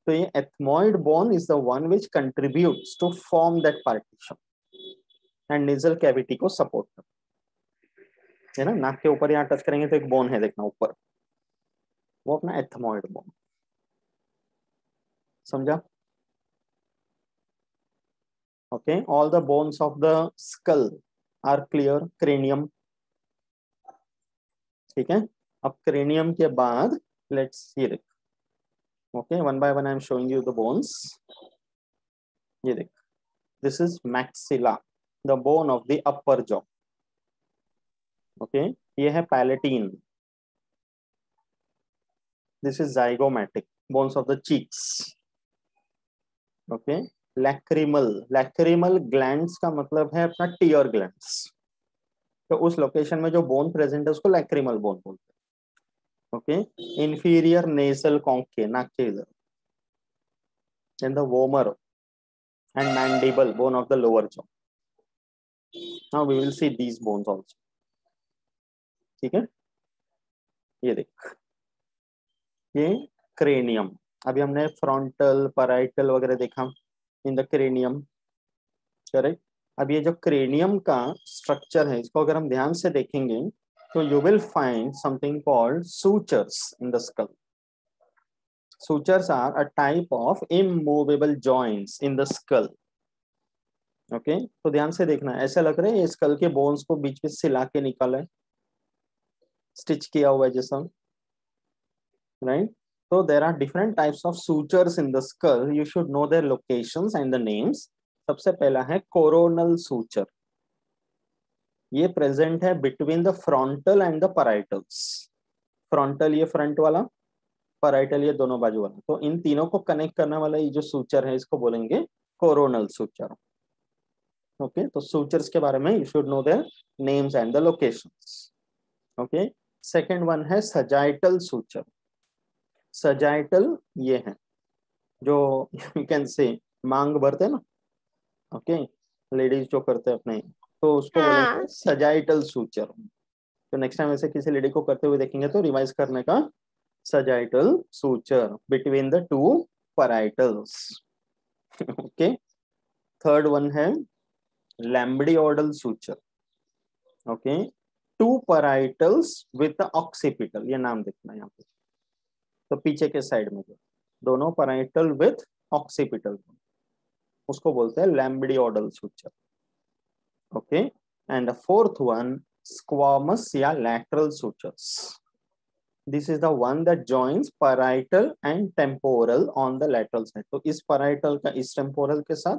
तो ये ethmoid bone is the one which contributes to form that partition and nasal cavity को support है ना. नाक के ऊपर यहाँ टच करेंगे तो एक बोन है, देखना ऊपर, वो अपना ethmoid bone. समझा? Okay, all the bones of the skull are clear. cranium, ठीक है. अब cranium के बाद let's see it. Okay, one by one I am showing you the bones. ये देख, this is maxilla. The bone of the upper jaw. Okay, ये है palatine, this is zygomatic, bones of the cheeks. Okay, lacrimal, lacrimal glands का मतलब है अपना tier glands, तो उस लोकेशन में जो बोन प्रेजेंट है उसको लैक्रिमल बोन बोलते हैं। ओके, इंफीरियर नेसल कॉन्के, नाक के इधर, then the vomer and mandible, bone of the lower jaw. Now we will see these bones also. ठीक है, ये देख, ये क्रेनियम। अभी हमने फ्रंटल पैराइटल वगैरह देखा इन द क्रेनियम, करेक्ट। अब ये जो क्रेनियम का स्ट्रक्चर है, इसको अगर हम ध्यान से देखेंगे तो you will find something called sutures in the school. Sutures are a type of immovable joints in the skull. Okay, तो ध्यान से देखना, ऐसा लग रहा है स्कल के बोन्स को बीच में सिला के निकाला है, स्टिच किया हुआ है जैसा, राइट। तो there are different types of sutures in the skull, you should know their locations and the names. सबसे पहला है कोरोनल सूचर, ये प्रेजेंट है between the frontal and the parietals. Frontal ये फ्रंट वाला, पैराइटल ये दोनों बाजू वाला, तो इन तीनों को कनेक्ट करने वाला ये जो सूचर है इसको बोलेंगे कोरोनल सूचर। ओके, तो सूचर्स के बारे में you should know their names and the locations. Okay, second one है सजाइटल सूचर। सजाइटल ये है जो यू कैन से मांग भरते हैं ना, ओके, लेडीज जो करते हैं अपने, तो उसको बोलेंगे सजाइटल सूचर। तो नेक्स्ट टाइम ऐसे किसी लेडी को करते हुए देखेंगे तो रिवाइज करने का, sagittal suture between the two parietals. Okay, third one है lambdoidal suture. Okay, two parietals with occipital, ये नाम देखना यहाँ पे, तो पीछे के साइड में जो दोनों पैराइटल विद ऑक्सीपिटल, उसको बोलते हैं lambdoidal suture. Okay, and fourth one squamous या lateral sutures. This is the one that joins parietal and temporal on the lateral side. तो इस parietal का इस temporal के साथ,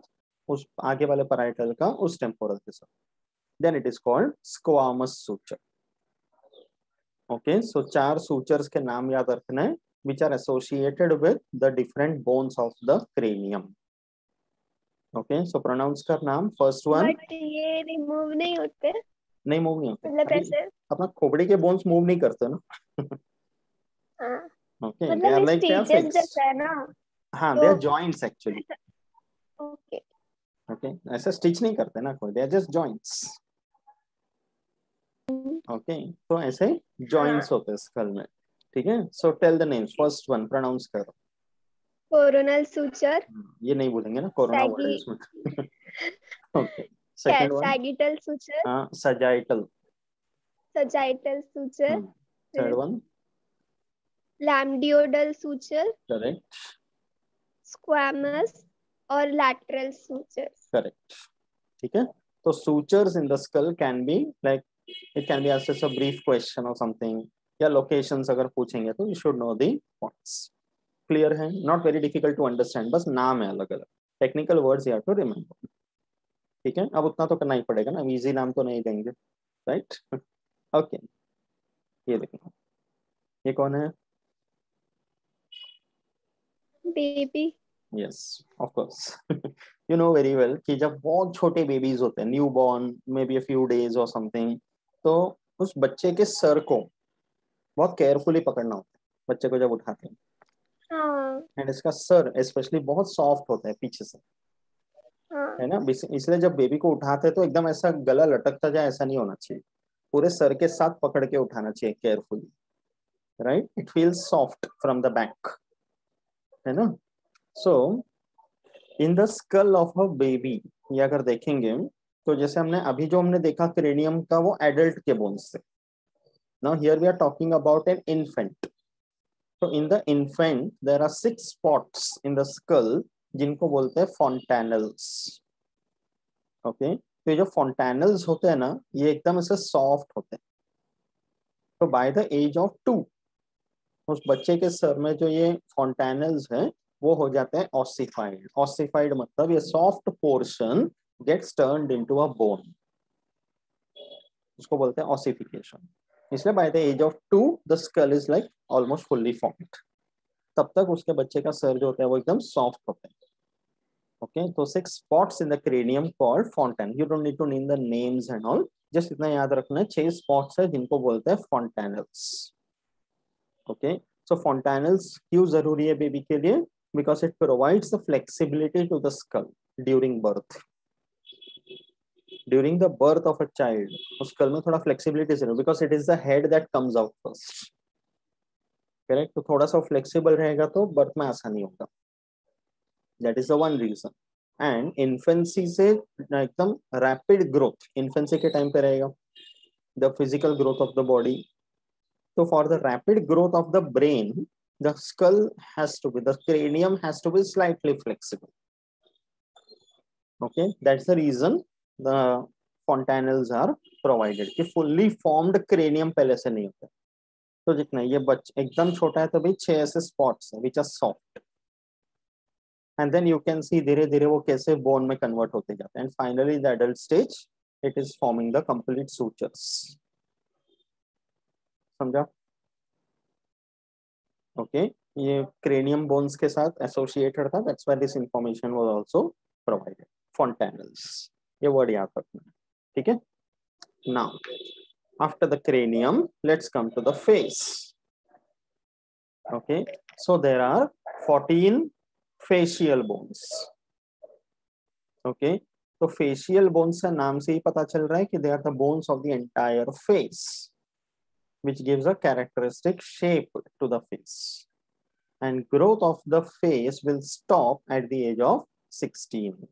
उस आगे वाले parietal का उस temporal के साथ, then it is called squamous suture. Okay, so चार sutures के नाम याद रखना है, which are associated with the different bones of the cranium. Okay, so pronounce कर नाम, first one. But ये remove नहीं होते, नहीं मूव नहीं होते, मतलब ऐसे, अपना खोपड़ी के बोन्स मूव नहीं करते ना। हाँ, Okay, they मतलब are ये like क्या stages fixed. जैसा है ना, हाँ, तो they are joints actually. Okay, okay, ऐसा स्टिच नहीं करते ना कोई, they are just joints. Okay, तो ऐसे जॉइंट्स होते हैं स्कल में, ठीक है। So tell the names, first one pronounce करो। कोरोनल सूचर, ये नहीं बोलेंगे ना, कोरोना वर्ड है इसमें। Okay, second one, sagittal suture, हाँ sagittal. Sagittal suture, third one, lambdoidal suture, correct, squamous और लैटरल सूचर। करेक्ट, ठीक है। तो sutures in the school can be like, it can be asked as a brief question और something, या locations अगर पूछेंगे तो you should know the points. Clear है, not very difficult to understand, बस नाम है अलग अलग, technical words you have to remember. ठीक है, अब उतना तो करना ही पड़ेगा ना, इजी नाम तो नहीं देंगे, राइट। ओके, ये देखो, ये कौन है? Baby. Yes of course, you know very well कि जब बहुत छोटे बेबीज होते हैं, new born, may be a few days और समथिंग, तो उस बच्चे के सर को बहुत केयरफुली पकड़ना होता है बच्चे को जब उठाते हैं, हाँ एंड इसका सर स्पेशली बहुत सॉफ्ट होता है पीछे से, हाँ, है ना। इसलिए जब बेबी को उठाते हैं तो एकदम ऐसा गला लटकता जाए ऐसा नहीं होना चाहिए, पूरे सर के साथ पकड़ के उठाना चाहिए carefully, right. It feels soft from the back, है ना। So in the skull of a baby, ये अगर देखेंगे तो जैसे हमने अभी जो हमने देखा क्रेनियम का, वो एडल्ट के बोन्स से, now here we are talking about an infant. तो in the infant there are 6 spots in the skull जिनको बोलते हैं फॉन्टेनल्स। ओके, तो ये जो फॉन्टेनल्स होते हैं ना, ये एकदम ऐसे सॉफ्ट होते हैं। तो बाय द एज ऑफ 2 उस बच्चे के सर में जो ये फॉन्टेनल्स हैं वो हो जाते हैं ऑसिफाइड। ऑसिफाइड मतलब ये soft portion gets turned into a bone. उसको बोलते हैं ossification. इसलिए by the age of 2 the skull is like almost fully formed. तब तक उसके बच्चे का सर जो होता है वो एकदम सॉफ्ट होता है. Okay, तो 6 spots in the cranium called fontanelle. You don't need to name the names and all. Just इतना याद रखना है 6 spots है जिनको बोलते हैं fontanelles. Okay, so fontanelles क्यों जरूरी है बेबी के लिए? Because it provides the flexibility to the skull during birth. During the birth of a child, उस skull में थोड़ा flexibility जरूर, because it is the head that comes out first. Correct? तो थोड़ा सा flexible रहेगा तो birth में आसानी होगा. That is the one reason. And infancy से एकदम rapid growth infancy के time पे रहेगा. The physical growth of the body. So for the rapid growth of the brain, the skull has to be, the cranium has to be slightly flexible. Okay, that's the reason the fontanelles are provided. कि fully formed cranium पहले से नहीं होता. तो जितना ये बच्चा एकदम छोटा है तो भाई 6 ऐसे spots हैं which are soft. And then you can see धीरे धीरे वो कैसे bone में convert होते जाते हैं. And finally in the adult stage, it is forming the complete sutures. समझा? Okay, ये cranium bones के साथ associated था. That's why this information was also provided. Fontanelles. ये word याद रखना है. ठीक है? Now, after the cranium, let's come to the face. Okay, so there are 14 facial bones. Okay, तो facial bones का नाम से ही पता चल रहा है कि they are the bones of the entire face, which gives a characteristic shape to the face. And growth of the face will stop at the age of 16.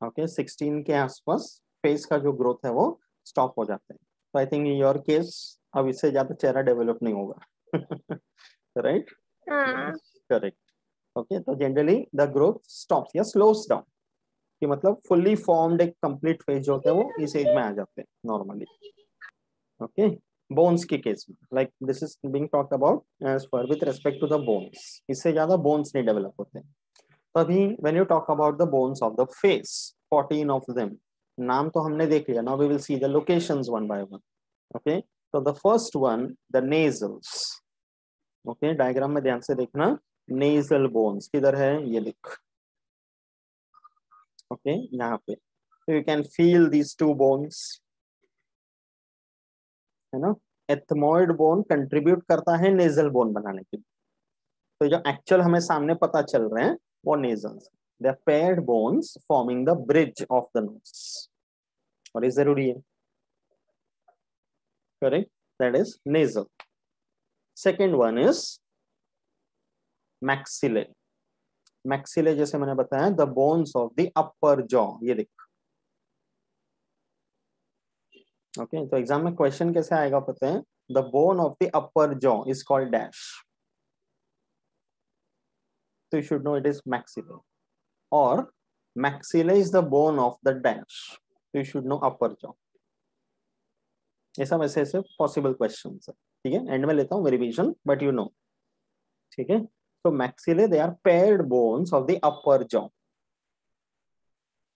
Okay, 16 के आसपास face का जो growth है वो stop हो जाता है. So I think in your case अब इससे ज्यादा चेहरा develop नहीं होगा. Right? हाँ. Correct. Okay, तो generally the growth stops या slows down. कि मतलब fully formed एक complete face जो होता है वो इस age में आ जाते हैं normally. Okay, bones के case में like this is being talked about as far with respect to the bones. इससे ज्यादा bones नहीं develop होते हैं. तो अभी when you talk about the bones of the face, 14 of them, नाम तो हमने देख लिया. Now we will see the locations one by one. Okay, so the first one, the nasals. Okay, diagram में ध्यान से देखना. Nasal bones किधर है ये देख. Okay, यहाँ पे. So you can feel these two bones. है ना? Ethmoid bone contribute करता है nasal bone बनाने के लिए. तो जो actual हमें सामने पता चल रहे हैं वो nasals. They are paired bones forming the bridge of the nose. और ये जरूरी है. Correct? That is nasal. Second one is maxillae. Maxillae जैसे मैंने बताया the bones of the upper jaw. ये देख. Okay, तो एग्जाम में क्वेश्चन कैसे आएगा पता है? The bone of the upper jaw is called dash. So you should know it is maxillae. Or maxilla is the bone of the dash. So you should know upper jaw. ये सब ऐसे ऐसे possible questions है. ठीक है, and में लेता हूँ वेरिएशन बट यू नो. ठीक है, तो maxillae they are paired bones of the upper jaw.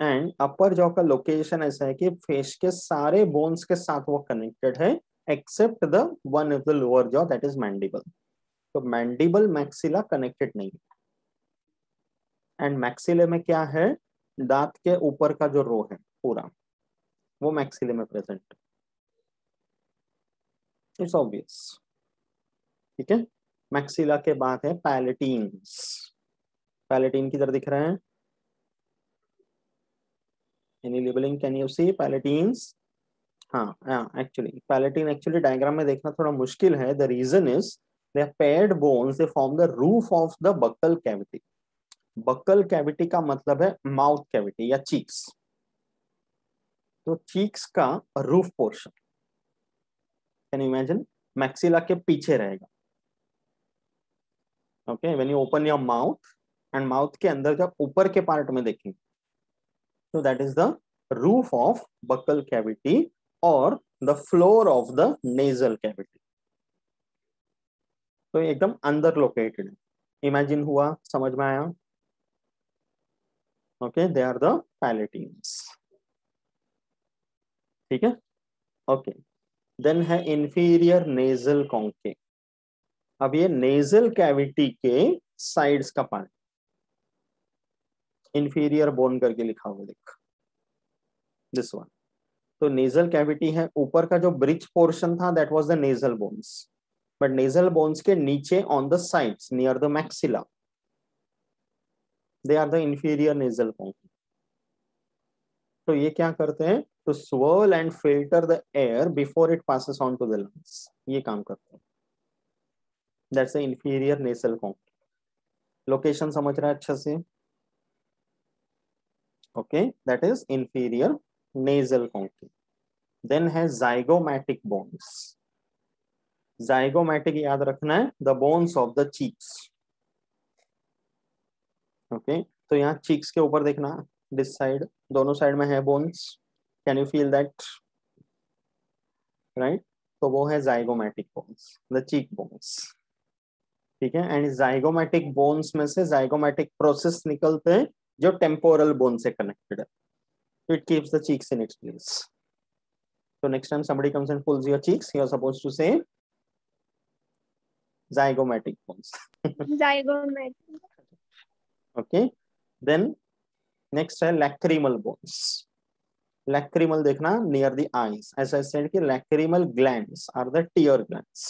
And upper jaw का लोकेशन ऐसा है कि फेस के सारे बोन्स के साथ वो कनेक्टेड है except the one of the lower jaw that is mandible. तो मैंडिबल मैक्सिला कनेक्टेड नहीं है. एंड मैक्सिले में क्या है? दांत के ऊपर का जो रो है पूरा वो मैक्सिले में प्रेजेंट है. It's obvious. ठीक है, मैक्सिला के बाद है पैलेटीन्स. पैलेटीन किधर दिख रहे हैं? एनी लेबलिंग कैन यू सी पैलेटीन्स? हाँ, एक्चुअली पैलेटीन एक्चुअली डायग्राम में देखना थोड़ा मुश्किल है. The reason is they are paired bones. They form the roof of the buccal cavity. Buccal cavity का मतलब है माउथ कैविटी या चीक्स. तो चीक्स का roof portion can you imagine maxilla के पीछे रहेगा. Okay, when you open your mouth and mouth के अंदर जब ऊपर के पार्ट में देखेंगे तो that is the roof of buccal cavity और the floor of the nasal cavity. तो एकदम अंदर लोकेटेड है. इमेजिन हुआ? समझ में आया? Okay, they are the palatines. ठीक है, ओके। देन है इंफीरियर नेजल कॉन्केव। अब ये नेजल कैविटी के साइड्स का पार्ट, इंफीरियर बोन करके लिखा हुआ देख, दिस वन। तो नेजल कैविटी है, ऊपर का जो ब्रिज पोर्शन था that was the nasal bones, but nasal bones के नीचे on the sides near the maxilla they are the inferior nasal concave. तो ये क्या करते हैं, to swirl and filter the air before it passes on to the lungs, ये काम करते हैं। That's the inferior nasal congee। Location समझ रहा है अच्छा से? Okay, that is inferior nasal congee। Then है zygomatic bones। zygomatic याद रखना है, the bones of the cheeks। Okay, तो यहाँ cheeks के ऊपर देखना, this side, दोनों साइड में है bones। Can you feel that? Right? तो वो है zygomatic bones, the cheek bones। ठीक है, एंड जाइगोमैटिक बोन्स में से जाइगोमैटिक प्रोसेस निकलते हैं जो टेम्पोरल बोन से कनेक्टेड है, तो it keeps the cheeks in its place. So next time somebody comes and pulls your cheeks, you are supposed to say zygomatic bones। Zygomatic। Okay, then next है lacrimal bones। lacrimal देखना near the eyes, as I said कि lacrimal glands are the tear glands।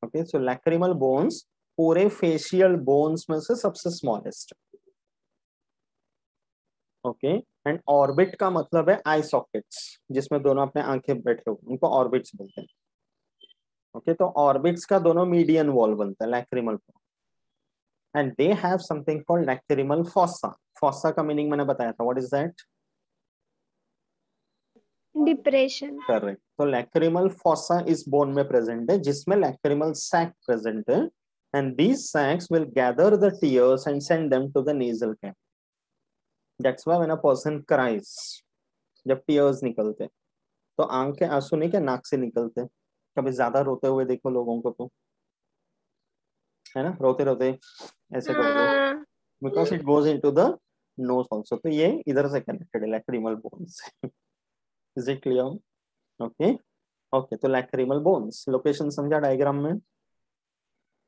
Okay, so lacrimal bones पूरे facial bones में से सबसे smallest। Okay, and orbit का मतलब है आई सॉकेट्स, जिसमें दोनों अपने आंखें बैठे हुए, उनको ऑर्बिट्स बोलते हैं। ओके, तो ऑर्बिट्स का दोनों मीडियन वॉल बनता है लैक्रिमल को, and they have something called lacrimal fossa. Fossa का मीनिंग मैंने बताया था, what is that? Depression. Correct. तो लैक्रिमल फॉसा इस बोन में प्रेजेंट है, जिसमें लैक्रिमल सैक प्रेजेंट है, and these sacs will gather the tears and send them to the nasal cavity. That's why when a person cries, जब tears निकलते तो आंख के आंसू नहीं, क्या नाक से निकलते। कभी ज्यादा रोते हुए देखो लोगों को तो, है ना, रोते रोते ऐसे करोगे, because it goes into the nose also. तो ये इधर से कनेक्टेड है lacrimal bones. Is it clear? Okay, okay. तो लैक्रिमल बोन्स लोकेशन समझा डायग्राम में?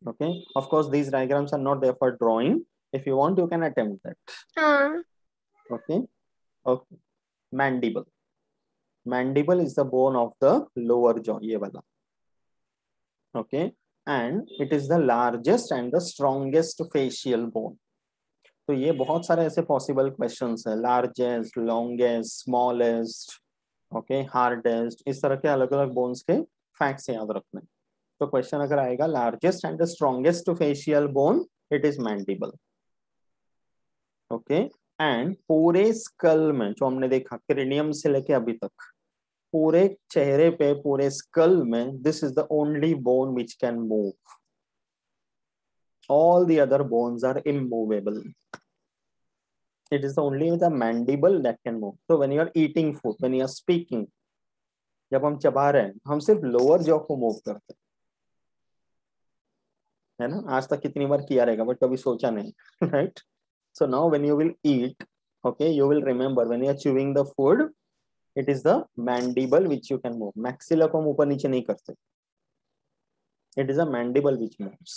Okay, of course these diagrams are not there for drawing, if you want you can attempt that. हाँ। Okay, okay. Mandible, mandible is the bone of the lower jaw, ये वाला। Okay, and it is the largest and the strongest facial bone. तो ये बहुत सारे ऐसे possible questions है, largest, longest, smallest, okay, hardest, इस तरह के अलग अलग बोन्स के फैक्ट्स याद रखने। तो क्वेश्चन अगर आएगा largest and the strongest facial bone, it is mandible. Okay, and पूरे स्कल में जो हमने देखा क्रेनियम से लेके अभी तक, पूरे चेहरे पे, पूरे स्कल में, this is the only bone which can move, all the other bones are immovable। It is only the mandible that can move। So when you are eating food, when you are speaking, जब हम चबा रहे हैं, हम सिर्फ lower jaw को move करते हैं, है ना। आज तक कितनी बार किया रहेगा, बट कभी सोचा नहीं, right. So now when you will eat, okay, you will remember when you are chewing the food, it is the mandible which you can move। maxilla को हम ऊपर नीचे नहीं करते, it is a mandible which moves।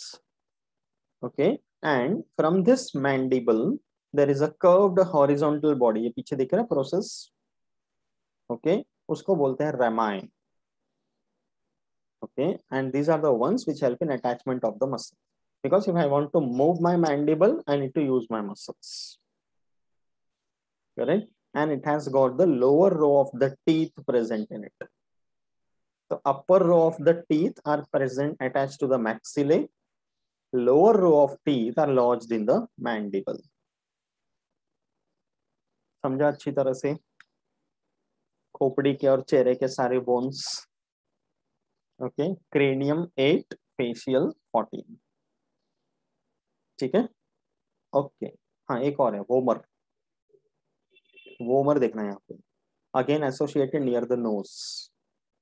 okay, and from this mandible there is a curved horizontal body, ये पीछे दिख रहा है प्रोसेस, ओके, उसको बोलते हैं rami। okay, and these are the ones which help in attachment of the muscle, because if I want to move my mandible, I need to use my muscles, correct, and it has got the lower row of the teeth present in it। the upper row of the teeth are present attached to the maxillae, lower row of teeth are lodged in the mandible। समझा अच्छी तरह से? खोपड़ी के और चेहरे के सारे बोन्स। Okay, cranium 8, facial 14। ठीक है, ओके। हाँ, एक और है वोमर। वोमर देखना है यहाँ पे, again associated near the knows.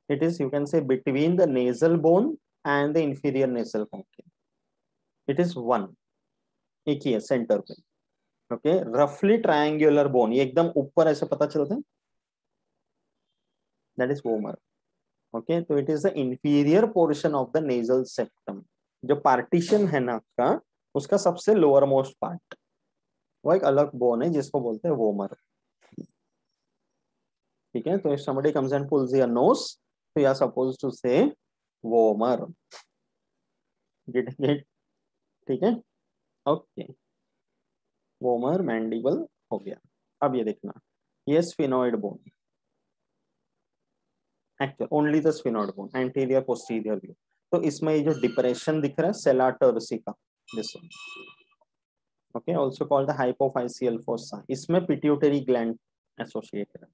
It is, you can say, between the nasal bone and the inferior nasal concave. It is one, एक ही है सेंटर पे। ओके, रफली ट्रायंगुलर बोन, ये एकदम ऊपर ऐसे पता चलता है, दैट इज वोमर। ओके, तो it is the inferior portion of the nasal septum, जो पार्टीशन है नाक का उसका सबसे लोअर मोस्ट पार्ट, वो एक अलग बोन है जिसको बोलते हैं वोमर। ठीक है, तो if somebody comes and pulls your nose, so you are supposed to say vomer. ठीक है, ओके, वोमर मैंडिबल हो गया। अब ये देखना, ये sphenoid bone, actual only the sphenoid bone, anterior posterior view. तो इसमें ये जो डिप्रेशन दिख रहा है sella turcica, this one, okay, also called the hypophyseal fossa, इसमें पिट्यूटरी ग्लैंड एसोसिएटेड है।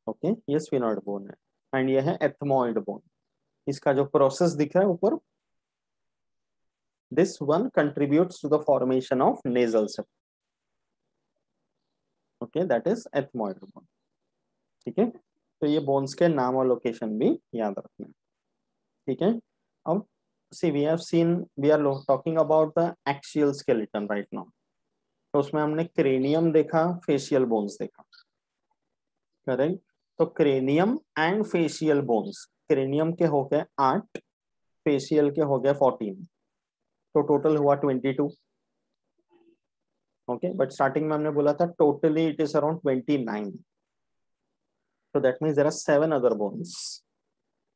ओके, ये स्फिनोइड बोन है एंड ये है एथमोइड बोन। इसका जो प्रोसेस दिख रहा है ऊपर, this one contributes to the formation of nasal septum. Okay, that is ethmoid bone. ठीक है, तो ये बोन्स के नाम और लोकेशन भी याद रखना। ठीक है, अब see we have seen, we are talking about the axial skeleton right now. तो उसमें हमने क्रेनियम देखा, फेशियल बोन्स देखा, करेक्ट। तो cranium and facial bones, cranium के हो गए 8, फेशियल के हो गए 14, तो टोटल हुआ 22। ओके, बट स्टार्टिंग में हमने बोला था टोटली इट इज अराउंड 29, तो that means there are 7 other bones,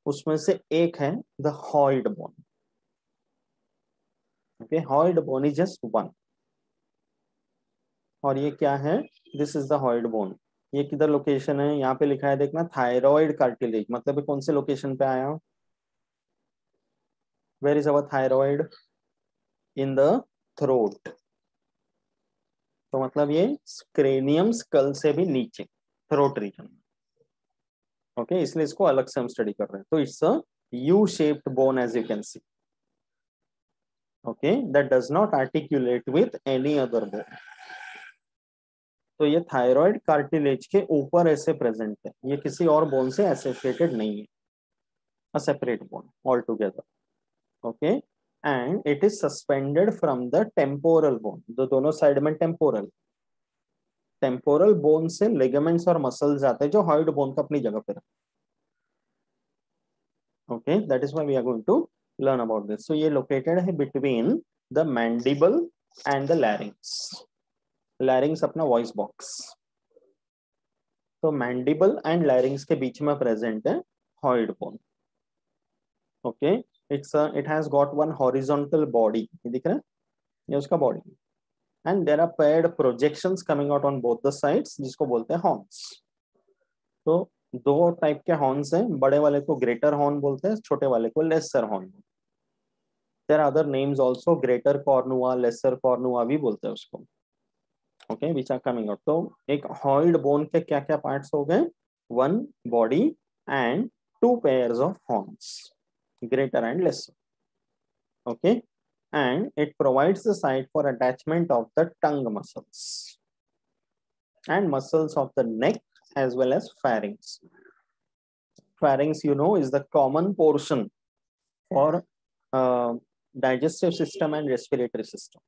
उसमें से एक है the hyoid bone. Okay, hyoid bone is just one, और ये क्या है, this is the hyoid bone. ये किधर लोकेशन है, यहाँ पे लिखा है देखना, थायराइड कार्टिलेज, मतलब ये कौन से लोकेशन पे आया, where is our thyroid, in the throat. तो मतलब ये क्रेनियम स्कल से भी नीचे, थ्रोट रीजन। ओके, इसलिए इसको अलग से हम स्टडी कर रहे हैं। तो it's a U shaped bone as you can see, okay, that does not articulate with any other bone. तो ये थायराइड कार्टिलेज के ऊपर ऐसे प्रेजेंट है, ये किसी और बोन से एसोसिएटेड नहीं है, a separate bone all together. Okay, and it is suspended from the temporal bone, जो दोनों साइड में टेम्पोरल, टेम्पोरल बोन से लिगामेंट्स और मसल्स जाते हैं जो हॉइड बोन का अपनी जगह पे रखते हैं। Okay, that is why we are going to learn about this. So ये लोकेटेड है between the mandible and the larynx, larynx अपना वॉइस बॉक्स। तो मैंडिबल एंड लैरिंग्स के बीच में प्रेजेंट है hyoid bone. Okay, it has got one horizontal body, ये दिख रहा है, ये उसका body, and there are paired projections coming out on both the sides, जिसको बोलते हैं हॉर्न्स। तो दो टाइप के हॉर्न्स हैं, बड़े वाले को ग्रेटर हॉर्न बोलते हैं, छोटे वाले को lesser horn. There are other names also, greater cornua, lesser cornua भी बोलते हैं उसको। Okay, which are coming out. तो एक हॉइड बोन के क्या क्या पार्ट्स हो गए, one body and 2 pairs of horns, greater and lesser. Okay, and it provides the site for attachment of the tongue muscles and muscles of the neck as well as pharynx. Pharynx, you know, is the common portion for digestive system and respiratory system.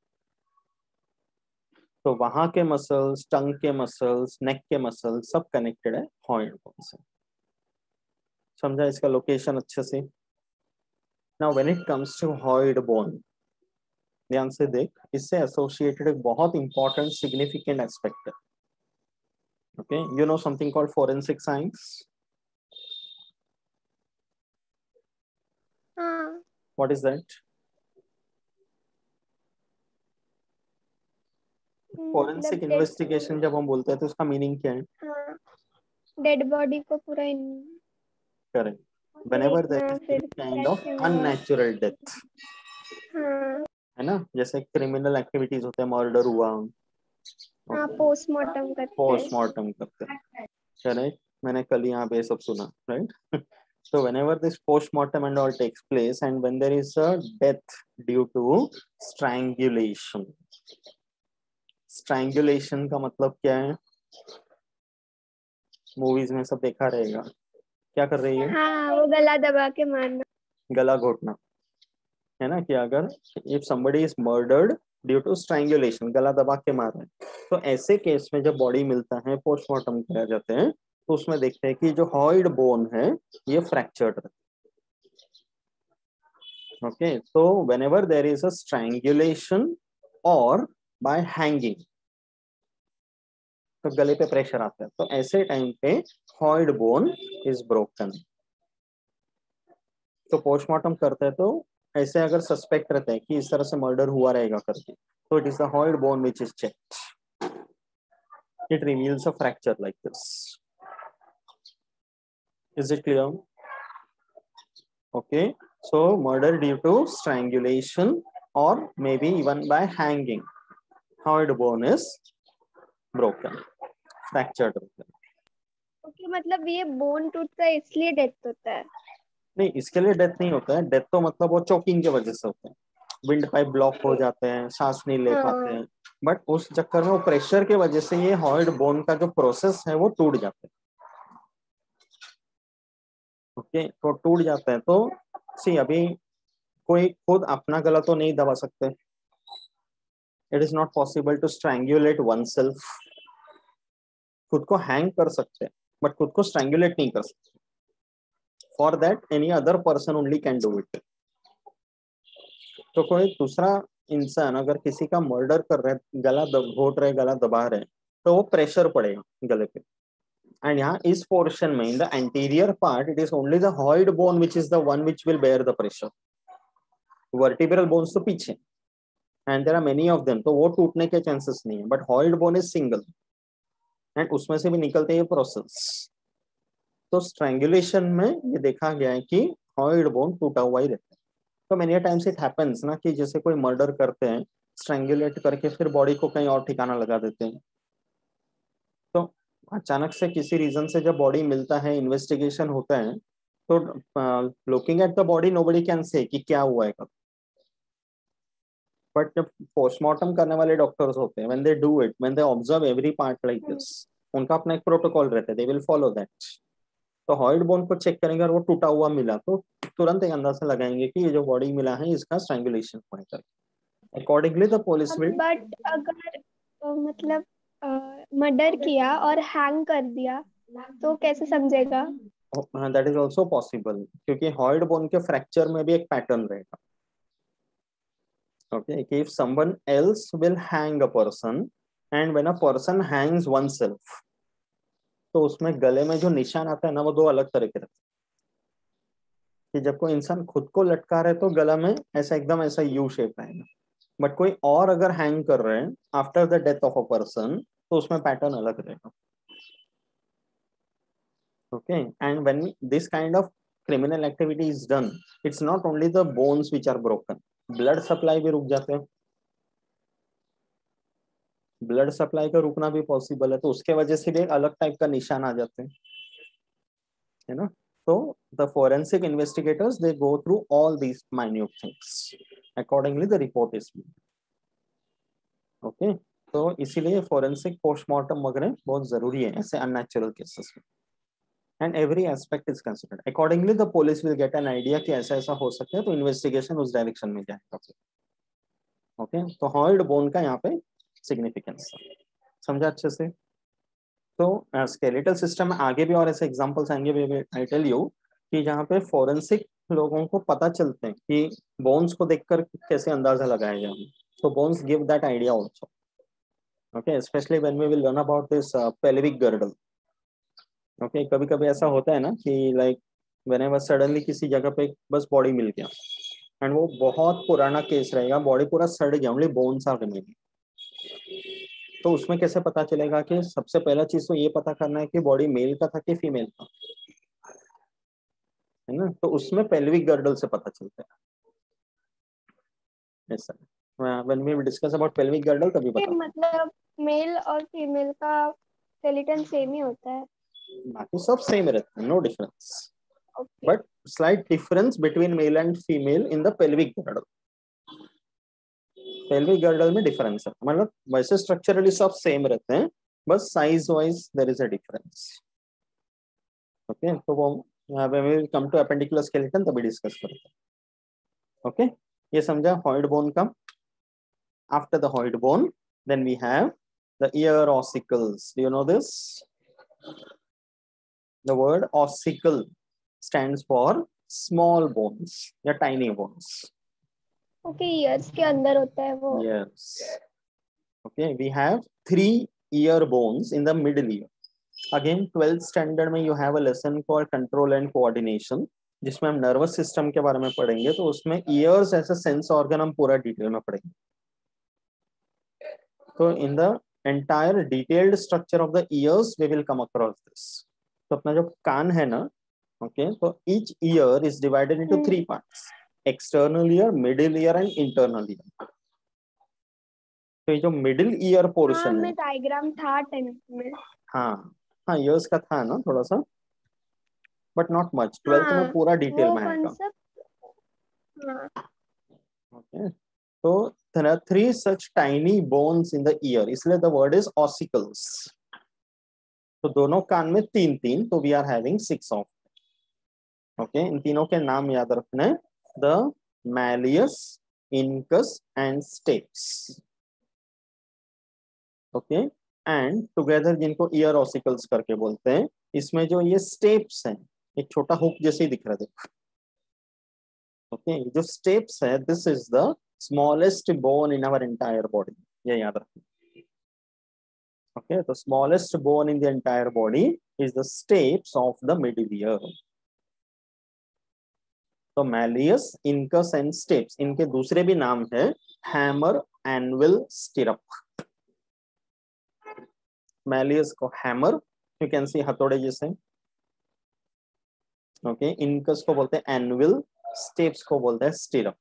तो वहां के muscles, टंग के muscles, नेक के muscles सब connected है hyoid bone से। समझा इसका लोकेशन अच्छे से। Now when it comes to hyoid bone, ध्यान से देख, इससे एसोसिएटेड एक बहुत इंपॉर्टेंट सिग्निफिकेंट एस्पेक्ट है। Okay, you know something called forensic science, हाँ, व्हाट इज दैट? मतलब फोरेंसिक इन्वेस्टिगेशन जब हम बोलते हैं तो उसका मीनिंग क्या है? हाँ, डेड बॉडी को पूरा करेक्ट, whenever there देखना, is फिर any kind of कैसे हुआ। unnatural death, हाँ है ना, जैसे क्रिमिनल एक्टिविटीज होते हैं, मर्डर हुआ, हाँ, पोस्टमार्टम करते हैं। पोस्टमार्टम करते हैं, करेक्ट, मैंने कल यहाँ पे सब सुना, right. So whenever this postmortem and all takes place, and when there is a death due to strangulation, strangulation का मतलब क्या है? मूवीज में सब देखा रहेगा, क्या कर रही है? हाँ, वो गला दबा के मारना। गला घोटना, है ना, कि अगर if somebody is murdered due to strangulation, गला दबा के मार रहे हैं। तो ऐसे केस में जब बॉडी मिलता है, पोस्टमार्टम किया जाते हैं, तो उसमें देखते हैं कि जो हॉइड बोन है ये फ्रैक्चर्ड है। ओके, तो whenever there is a strangulation or by hanging, तो गले पे प्रेशर आता है, तो ऐसे टाइम पे हॉइड बोन इज ब्रोकन। तो पोस्टमार्टम करते हैं तो ऐसे अगर सस्पेक्ट रहता है कि इस तरह से मर्डर हुआ रहेगा करके, तो it is the hyoid bone which is checked, it reveals a fracture like this. Is it clear? Okay, so murder due to strangulation or maybe even by hanging, hard bone is broken, fractured. Okay, मतलब ये bone टूटता है इसलिए death होता है? नहीं, इसके लिए डेथ नहीं होता है। डेथ तो मतलब वो चोकिंग की वजह से होता है, विंड पाइप ब्लॉक हो जाते हैं, सांस नहीं ले पाते हाँ। हैं, बट उस चक्कर में वो प्रेशर की वजह से ये हॉर्ड बोन का जो प्रोसेस है वो टूट जाता है। ओके, तो टूट जाता है तो सी अभी कोई खुद अपना गला तो नहीं दबा सकते, it is not possible to strangulate oneself. खुद को हैंग कर सकते हैं बट खुद को स्ट्रैंगुलेट नहीं कर सकते। For that any other person only can do it. तो कोई दूसरा इंसान अगर किसी का मर्डर कर रहे, गला घोट रहे, गला दबा रहे, तो वो प्रेशर पड़ेगा गले पे। एंड यहाँ इस पोर्शन में in the anterior part it is only the hyoid bone which is the one which will bear the pressure. Vertebral bones तो पीछे and there are many of them, तो वो टूटने के चांसेस नहीं है, but hyoid bone is single and उसमें से भी निकलते हैं प्रोसेस। तो स्ट्रैंगुलेशन में ये देखा गया है कि हॉइड बोन टूटा हुआ ही रहता है। तो मेनी टाइम्स इट हैपेंस ना कि जैसे कोई मर्डर करते हैं, स्ट्रैंगुलेट करके फिर बॉडी को कहीं और ठिकाना लगा देते हैं, तो अचानक से किसी रीजन से जब बॉडी मिलता है, इन्वेस्टिगेशन होता है, तो looking at the body nobody can say कि क्या हुआ है कब। बट जब पोस्टमार्टम करने वाले डॉक्टर्स होते हैं, when they do it, when they observe every part like this, उनका अपना एक प्रोटोकॉल रहता है, दे विल फॉलो दैट। तो हॉइड बोन को चेक करेंगे और वो टूटा हुआ मिला तो तुरंत एक अंदाजा लगाएंगे कि ये जो बॉडी मिला है इसका स्ट्रैंगुलेशन हुआ है। Accordingly the police will. But अगर मतलब मर्डर किया और हैंग कर दिया तो कैसे समझेगा? दैट इज ऑल्सो पॉसिबल, क्योंकि हॉइड बोन के फ्रैक्चर में भी एक पैटर्न रहेगा। okay, if someone else will hang a person and when a person hangs oneself, तो उसमें गले में जो निशान आता है ना वो दो अलग तरह के रहते हैं। कि जब कोई इंसान खुद को लटका रहे तो गला में ऐसा एकदम ऐसा यू शेप आएगा, बट कोई और अगर हैंग कर रहे हैं after the death of a person तो उसमें पैटर्न अलग रहेगा। Okay, and when this kind of criminal activity is done, it's not only the bones which are broken, blood supply भी रुक जाते हैं। ब्लड सप्लाई का रुकना भी पॉसिबल है, तो उसके वजह से भी एक अलग टाइप का निशान आ जाते हैं, है ना। तो the forensic investigators they go through all these minute things, accordingly the report is okay. तो इसीलिए फोरेंसिक पोस्टमार्टम वगैरह बहुत जरूरी है ऐसे अननेचुरल केसेस में, and every aspect is considered. Accordingly the police will get an idea कि ऐसा ऐसा हो सकता है, तो इन्वेस्टिगेशन उस डायरेक्शन में जाएगा। ओके, तो हॉइड बोन का यहाँ पे सिग्निफिकेंस समझा अच्छे से। तो स्केलेटल सिस्टम में आगे भी और ऐसे एग्जांपल्स आएंगे, आई टेल यू, कि जहाँ पे फोरेंसिक लोगों को पता चलते हैं कि बोन्स को देखकर कैसे अंदाजा लगाया जाए, तो bones give that idea also. Okay, specially when we will learn about this pelvic girdle. Okay, कभी कभी ऐसा होता है ना कि लाइक व्हेनेवर सडनली किसी जगह पे बस बॉडी मिल गया एंड वो बहुत पुराना केस रहेगा, बॉडी पूरा सड़ गया, ओनली बोन्स आर रिमेनिंग, तो उसमें कैसे पता चलेगा? कि सबसे पहला चीज तो ये पता करना है कि बॉडी मेल का था कि फीमेल का, है ना। तो उसमें पेल्विक गर्डल से पता चलता है ऐसा। When we discuss about pelvic girdle तभी कि बता। मतलब मेल और फीमेल का स्केलेटन सेम ही होता है? बाकी सब सेम रहता है, no difference, okay. But slight difference between male and female in the pelvic girdle. Pelvic girdle में डिफरेंस है, मतलब वैसे स्ट्रक्चरली सब सेम रहते हैं, बस size wise there is a difference. Okay, तो वो when we will come to appendicular skeleton तभी डिस्कस करते हैं। ओके, ये समझा हॉइड बोन का। After the hyoid bone, then we have the ear ossicles. Do you know this? The word ossicle stands for small bones, या tiny bones. Okay, ears के अंदर होता है वो. Yes. Okay, we have 3 ear bones in the middle ear. Again, 12th standard में you have a lesson called control and coordination, जिसमें हम nervous system के बारे में पढ़ेंगे, तो उसमें ईयर्स ऐसा सेंस ऑर्गन हम पूरा डिटेल में पढ़ेंगे. तो in the entire detailed structure of the ears we will come across this. तो अपना जो कान है ना, ओके, तो each ear is divided into 3 parts, external ear, middle ear and internal ear. तो ये जो मिडिल ईयर पोर्शन है, डायग्राम था 10th में. हाँ हाँ, ईयर्स का था ना थोड़ा सा, बट नॉट मच. 12th में पूरा डिटेल में आएगा. ओके, तो there are 3 such tiny bones in the ear, इसलिए the word is ossicles. तो दोनों कान में 3-3, तो we are having 6 of. Okay, इन तीनों के नाम याद रखने, the malleus, incus and stapes. Okay, and together जिनको ईयर ऑसिकल्स करके बोलते हैं. इसमें जो ये स्टेप्स हैं, एक छोटा हुक जैसे ही दिख रहा है देखो. ओके, जो स्टेप्स है, this is the smallest bone in our entire body, ये याद रखना. ओके, तो smallest bone in the entire body is the stapes of the middle ear. तो मैलियस, इनकस एंड स्टेप्स, इनके दूसरे भी नाम है हैमर, एनविल, स्टिरप. मैलियस को हैमर, यू कैन सी हथौड़े जैसे. ओके, इनकस को बोलते हैं एनविल, स्टेप्स को बोलते हैं स्टिरप,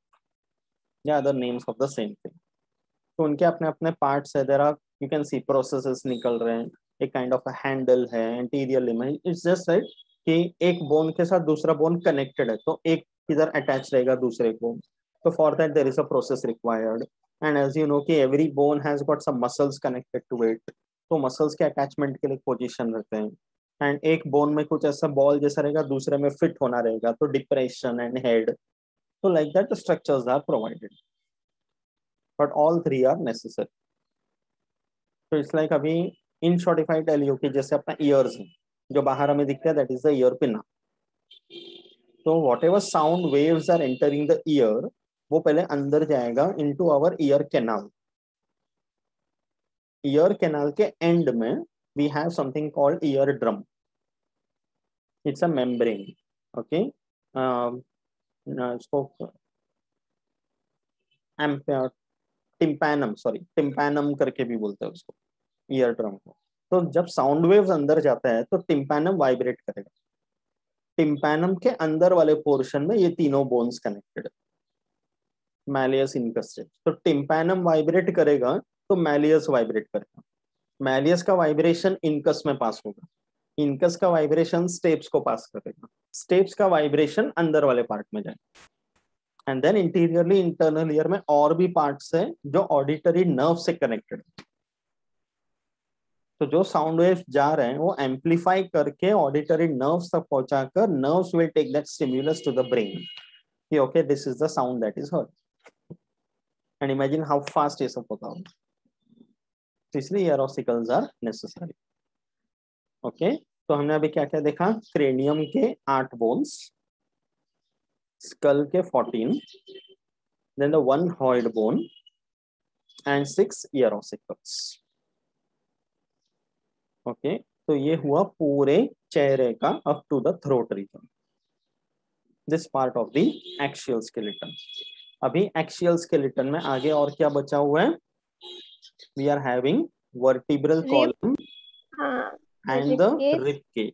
या other names of the same thing. तो उनके अपने अपने पार्ट्स है. There are, you can see processes निकल रहे हैं. एक काइंड ऑफ हैंडल है, anterior limb. It's just like कि एक बोन के साथ दूसरा बोन कनेक्टेड है, तो एक किधर अटैच रहेगा दूसरे को. तो for that there is a process required. And as you know कि every bone has got some muscles connected to it, तो मसल्स के अटैचमेंट के लिए पोजीशन रहते हैं. एंड एक बोन में कुछ ऐसा बॉल जैसा रहेगा, दूसरे में फिट होना रहेगा, तो डिप्रेशन एंड हेड. तो like that the structures are provided, but all 3 are necessary. तो इट्स लाइक अभी in short if I tell you कि जैसे अपना ईयर्स है, जो बाहर हमें दिखता है, that is the ear pinna. तो whatever sound waves are entering the ear, वो पहले अंदर जाएगा into our ear canal. Ear canal के एंड में we have something called eardrum. It's a membrane. Okay, इसको टिम्पैनम, सॉरी टिम्पैनम करके भी बोलते हैं उसको, ईयर ड्रम को. तो जब साउंड वेव्स अंदर जाता है तो टिम्पैनम वाइब्रेट करेगा. टिम्पैनम के अंदर वाले पोर्शन में ये तीनों बोन्स कनेक्टेड है, मैलियस, इनकस, स्टेप्स. तो टिम्पैनम वाइब्रेट करेगा तो मैलियस वाइब्रेट करेगा. मैलियस का वाइब्रेशन इनकस में पास होगा, इनकस का वाइब्रेशन स्टेप्स को पास करेगा, स्टेप्स का वाइब्रेशन अंदर वाले पार्ट में जाएगा. And then interiorly internal ear में और भी पार्ट्स है जो ऑडिटरी नर्व से कनेक्टेड है. तो जो साउंड वेव जा रहे हैं वो एम्पलीफाई करके ऑडिटरी नर्व्स तक पहुंचाकर nerves will take that stimulus to the brain कि okay this is the sound that is heard. And imagine how fast ये सब होता होगा. तो इसलिए ear ossicles are necessary. Okay, तो हमने अभी क्या क्या देखा. क्रेनियम के 8 बोन्स, स्कल के 14, then the 1 hyoid bone and 6 ear ossicles. Okay, तो ये हुआ पूरे चेहरे का up to the throat region, this part of the axial skeleton. अभी एक्सियल स्केलेटन में आगे और क्या बचा हुआ है. We are having vertebral column and the rib cage.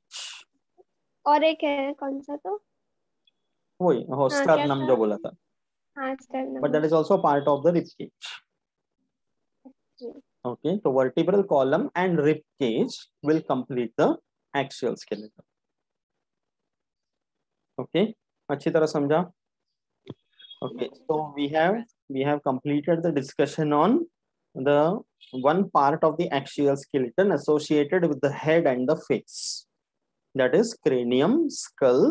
और एक है कौन सा, तो वही स्टर्नम जो बोला था, but that is also part of the rib cage. Okay, so vertebral column and rib cage will complete the axial skeleton. Okay, अच्छी तरह समझा. Okay, so we have completed the discussion on the one part of the axial skeleton associated with the head and the face, that is cranium, skull.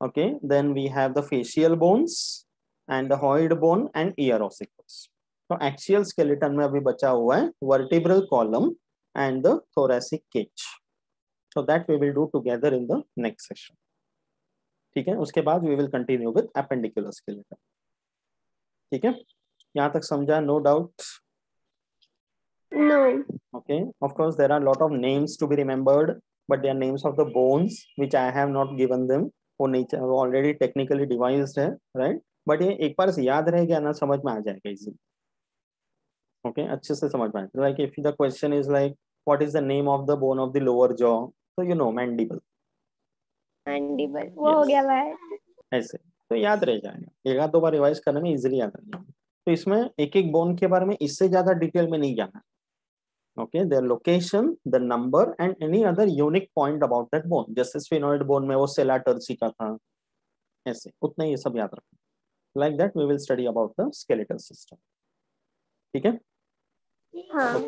Okay, then we have the facial bones and the hyoid bone and ear ossicles. तो axial skeleton में अभी बचा हुआ है vertebral column and the thoracic cage, so that we will do together in the next session. ठीक है, उसके बाद we will continue with appendicular skeleton. ठीक है, यहाँ तक समझा? No doubt? No. Okay, of course there are a lot of names to be remembered, but they are names of the bones which I have not given them, वो nature वो already technically devised है, right? but ये एक बार से याद रह गया ना, समझ में आ जाएगा easily। okay, अच्छे से समझ में आएगा। like if the question is like what is the name of the bone of the lower jaw, so you know mandible। Mandible वो हो गया भाई। ऐसे तो याद रह जाएगा, एक आध दो बार रिवाइज करने में इजीली याद रह जाएगा। तो इसमें एक एक बोन के बारे में इससे ज्यादा डिटेल में नहीं जाना। okay, their location, the number and any other unique point about that bone, जैसे sphenoid bone में वो सेला टर्सी का था, ऐसे उतना ये सब याद रखना। like that we will study about the skeletal system। ठीक है? हाँ।